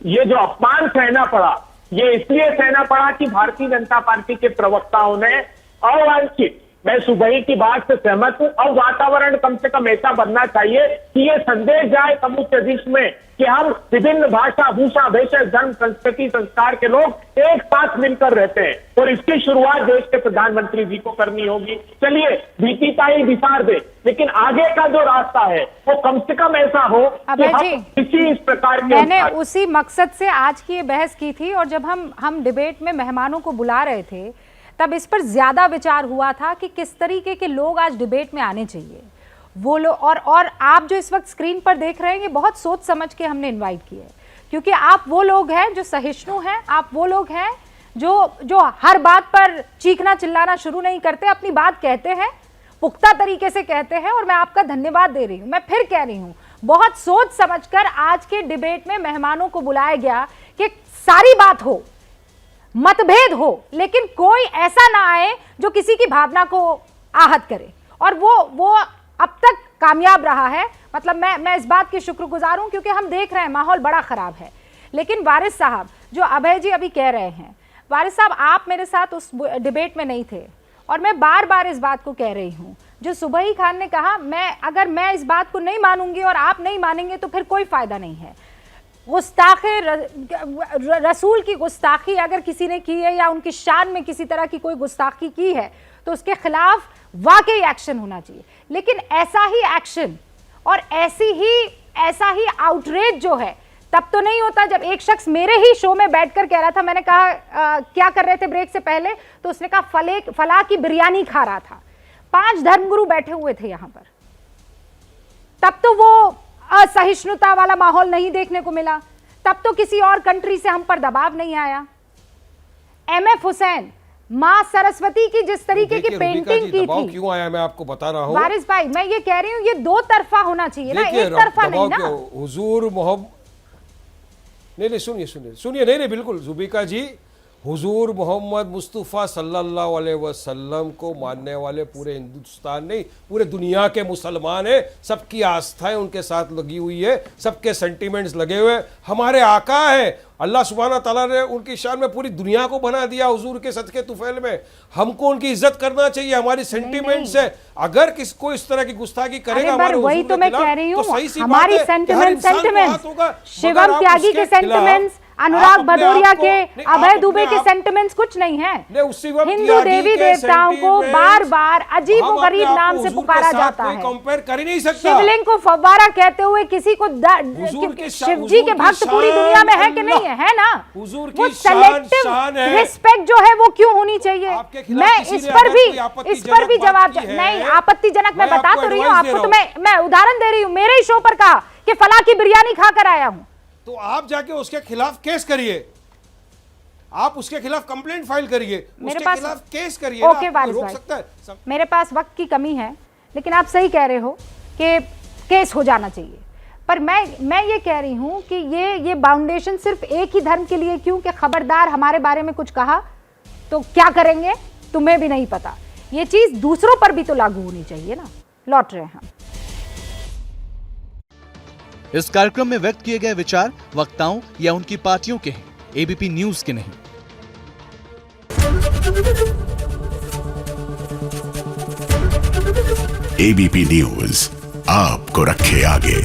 ये जो अपमान सहना पड़ा ये इसलिए सहना पड़ा कि भारतीय जनता पार्टी के प्रवक्ताओं ने अवांछित, मैं सुबह की बात से सहमत हूं, अब वातावरण कम से कम ऐसा बनना चाहिए कि ये संदेश जाए समूचे विश्व में कि हम विभिन्न भाषा, भूषा, भेषज, धर्म, संस्कृति, संस्कार के लोग एक साथ मिलकर रहते हैं, और इसकी शुरुआत देश के प्रधानमंत्री जी को करनी होगी। चलिए भीतिता ही विसार दे, लेकिन आगे का जो रास्ता है वो कम से कम ऐसा हो कि हम किसी इस प्रकार के, मैंने उसी मकसद से आज की ये बहस की थी, और जब हम डिबेट में मेहमानों को बुला रहे थे तब इस पर ज्यादा विचार हुआ था कि किस तरीके के लोग आज डिबेट में आने चाहिए। वो लोग और आप जो इस वक्त स्क्रीन पर देख रहे हैं, ये बहुत सोच समझ के हमने इनवाइट किए हैं, क्योंकि आप वो लोग हैं जो सहिष्णु हैं, आप वो लोग हैं जो हर बात पर चीखना चिल्लाना शुरू नहीं करते, अपनी बात कहते हैं, पुख्ता तरीके से कहते हैं, और मैं आपका धन्यवाद दे रही हूं। मैं फिर कह रही हूं, बहुत सोच समझकर आज के डिबेट में मेहमानों को बुलाया गया कि सारी बात हो, मतभेद हो, लेकिन कोई ऐसा ना आए जो किसी की भावना को आहत करे, और वो अब तक कामयाब रहा है। मतलब मैं इस बात की शुक्रगुजार हूं, क्योंकि हम देख रहे हैं माहौल बड़ा खराब है। लेकिन वारिस साहब, जो अभय जी अभी कह रहे हैं, वारिस साहब आप मेरे साथ उस डिबेट में नहीं थे, और मैं बार बार इस बात को कह रही हूं, जो सुबही खान ने कहा, अगर मैं इस बात को नहीं मानूंगी और आप नहीं मानेंगे तो फिर कोई फायदा नहीं है। गुस्ताखे रसूल की गुस्ताखी अगर किसी ने की है, या उनकी शान में किसी तरह की कोई गुस्ताखी की है, तो उसके खिलाफ वाकई एक्शन होना चाहिए। लेकिन ऐसा ही एक्शन और ऐसा ही आउटरेज जो है, तब तो नहीं होता जब एक शख्स मेरे ही शो में बैठकर कह रहा था, मैंने कहा क्या कर रहे थे ब्रेक से पहले, तो उसने कहा फलाह की बिरयानी खा रहा था। 5 धर्मगुरु बैठे हुए थे यहां पर, तब तो वो असहिष्णुता वाला माहौल नहीं देखने को मिला, तब तो किसी और कंट्री से हम पर दबाव नहीं आया। MF हुसैन, मां सरस्वती की जिस तरीके की पेंटिंग की थी, क्यों आया मैं आपको बता रहा हूं वारिस भाई, मैं ये कह रही हूं ये दो तरफा होना चाहिए ना, एक तरफा नहीं ना। हुजूर मोहम्मद, नहीं सुनिए, नहीं बिल्कुल जुबिका जी, हुजूर मोहम्मद मुस्तफ़ा सल्लल्लाहु अलैहि वसल्लम को मानने वाले पूरे हिंदुस्तान नहीं, पूरे दुनिया के मुसलमान हैं, सबकी आस्थाएं उनके साथ लगी हुई है, सबके सेंटिमेंट्स लगे हुए। हमारे आका है, अल्लाह सुब्हाना ताला ने उनकी शान में पूरी दुनिया को बना दिया हुजूर के सदके तुफैल में। हमको उनकी इज्जत करना चाहिए, हमारी सेंटिमेंट्स है। अगर किसको इस तरह की गुस्ताखी करेगा हमारे वही तो मैं कह रही हूँ, सही सी हमारी सेंटिमेंट्स शिवम त्यागी के सेंटिमेंट्स, अनुराग भदौरिया के, अभय दुबे के सेंटिमेंट्स कुछ नहीं है। हिंदू देवी देवताओं को बार बार अजीब व गरीब नाम से पुकारा जाता है। कंपेयर कर ही नहीं सकता। शिवलिंग को फव्वारा कहते हुए किसी को शिव जी के भक्त पूरी दुनिया में है कि नहीं है ना? वो सेलेक्टिव रिस्पेक्ट जो है वो क्यों होनी चाहिए? मैं इस पर भी जवाब नहीं, आपत्तिजनक मैं बता तो रही हूँ आपको, तो मैं उदाहरण दे रही हूँ। मेरे ही शो पर कहा कि फलां की बिरयानी खाकर आया हूँ, तो आप जाके उसके खिलाफ केस करिए, आप उसके खिलाफ कंप्लेंट फाइल करिए, उसके खिलाफ केस करिए। ओके वारिस भाई, मेरे पास वक्त की कमी है, लेकिन आप सही कह रहे हो कि केस हो जाना चाहिए। पर मैं ये कह रही हूं कि ये बाउंडेशन सिर्फ एक ही धर्म के लिए क्यों, कि खबरदार हमारे बारे में कुछ कहा तो क्या करेंगे तुम्हें भी नहीं पता। ये चीज दूसरों पर भी तो लागू होनी चाहिए ना। लौट रहे हैं हम। इस कार्यक्रम में व्यक्त किए गए विचार वक्ताओं या उनकी पार्टियों के हैं, एबीपी न्यूज के नहीं। एबीपी न्यूज आपको रखे आगे।